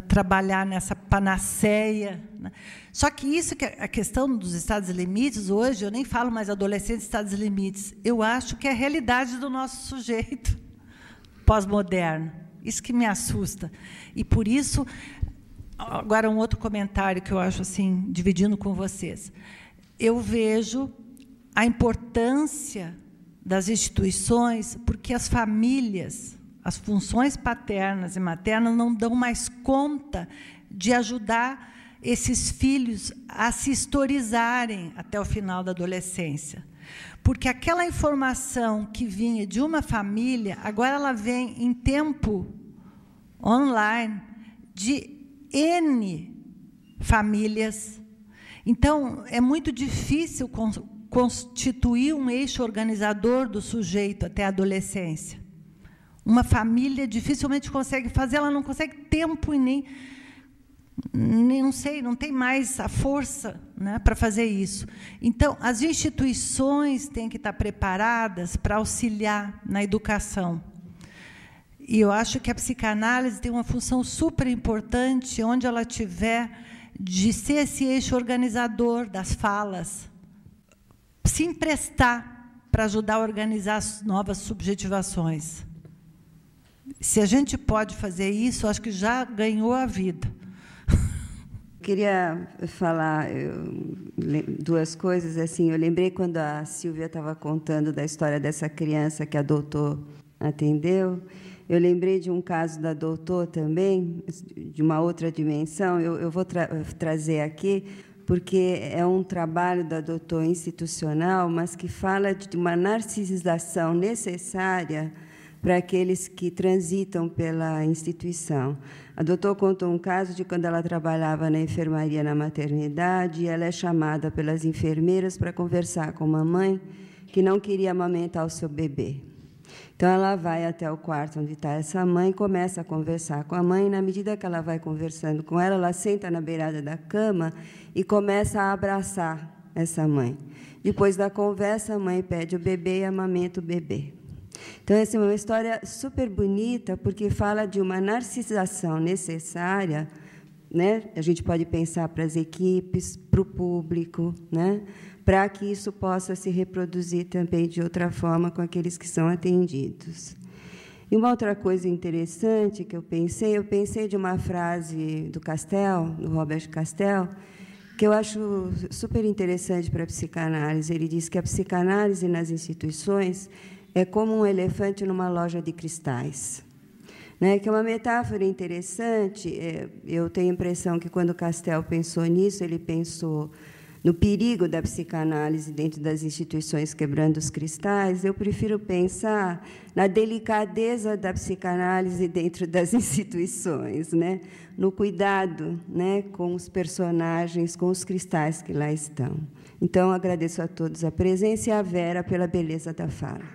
S2: trabalhar nessa panaceia. Né? Só que isso, que a questão dos estados limites, hoje, eu nem falo mais adolescentes estados limites, eu acho que é a realidade do nosso sujeito pós-moderno. Isso que me assusta. E, por isso, agora um outro comentário que eu acho assim, dividindo com vocês. Eu vejo a importância das instituições, porque as famílias, as funções paternas e maternas não dão mais conta de ajudar esses filhos a se historizarem até o final da adolescência. Porque aquela informação que vinha de uma família, agora ela vem em tempo online de N famílias. Então, é muito difícil constituir um eixo organizador do sujeito até a adolescência. Uma família dificilmente consegue fazer, ela não consegue tempo e nem não sei, não tem mais a força, né, para fazer isso. Então, as instituições têm que estar preparadas para auxiliar na educação. E eu acho que a psicanálise tem uma função super importante, onde ela tiver, de ser esse eixo organizador das falas, se emprestar para ajudar a organizar as novas subjetivações. Se a gente pode fazer isso, acho que já ganhou a vida.
S1: Queria falar duas coisas. Assim, eu lembrei quando a Silvia estava contando da história dessa criança que a doutor atendeu. Eu lembrei de um caso da doutor também, de uma outra dimensão. Eu vou trazer aqui, porque é um trabalho da doutora institucional, mas que fala de uma narcisização necessária para aqueles que transitam pela instituição. A doutora contou um caso de quando ela trabalhava na enfermaria na maternidade, e ela é chamada pelas enfermeiras para conversar com uma mãe que não queria amamentar o seu bebê. Então, ela vai até o quarto onde está essa mãe, começa a conversar com a mãe, e, na medida que ela vai conversando com ela, ela senta na beirada da cama e começa a abraçar essa mãe. Depois da conversa, a mãe pede o bebê e amamenta o bebê. Então, essa é uma história super bonita, porque fala de uma narcisização necessária, né? A gente pode pensar para as equipes, para o público, né? Para que isso possa se reproduzir também de outra forma com aqueles que são atendidos. E uma outra coisa interessante que eu pensei de uma frase do Castel, do Robert Castel, que eu acho super interessante para a psicanálise. Ele diz que a psicanálise nas instituições é como um elefante numa loja de cristais. Né, que é uma metáfora interessante. Eu tenho a impressão que, quando Castel pensou nisso, ele pensou no perigo da psicanálise dentro das instituições quebrando os cristais. Eu prefiro pensar na delicadeza da psicanálise dentro das instituições, né, no cuidado, né, com os personagens, com os cristais que lá estão. Então, agradeço a todos a presença e a Vera pela beleza da fala.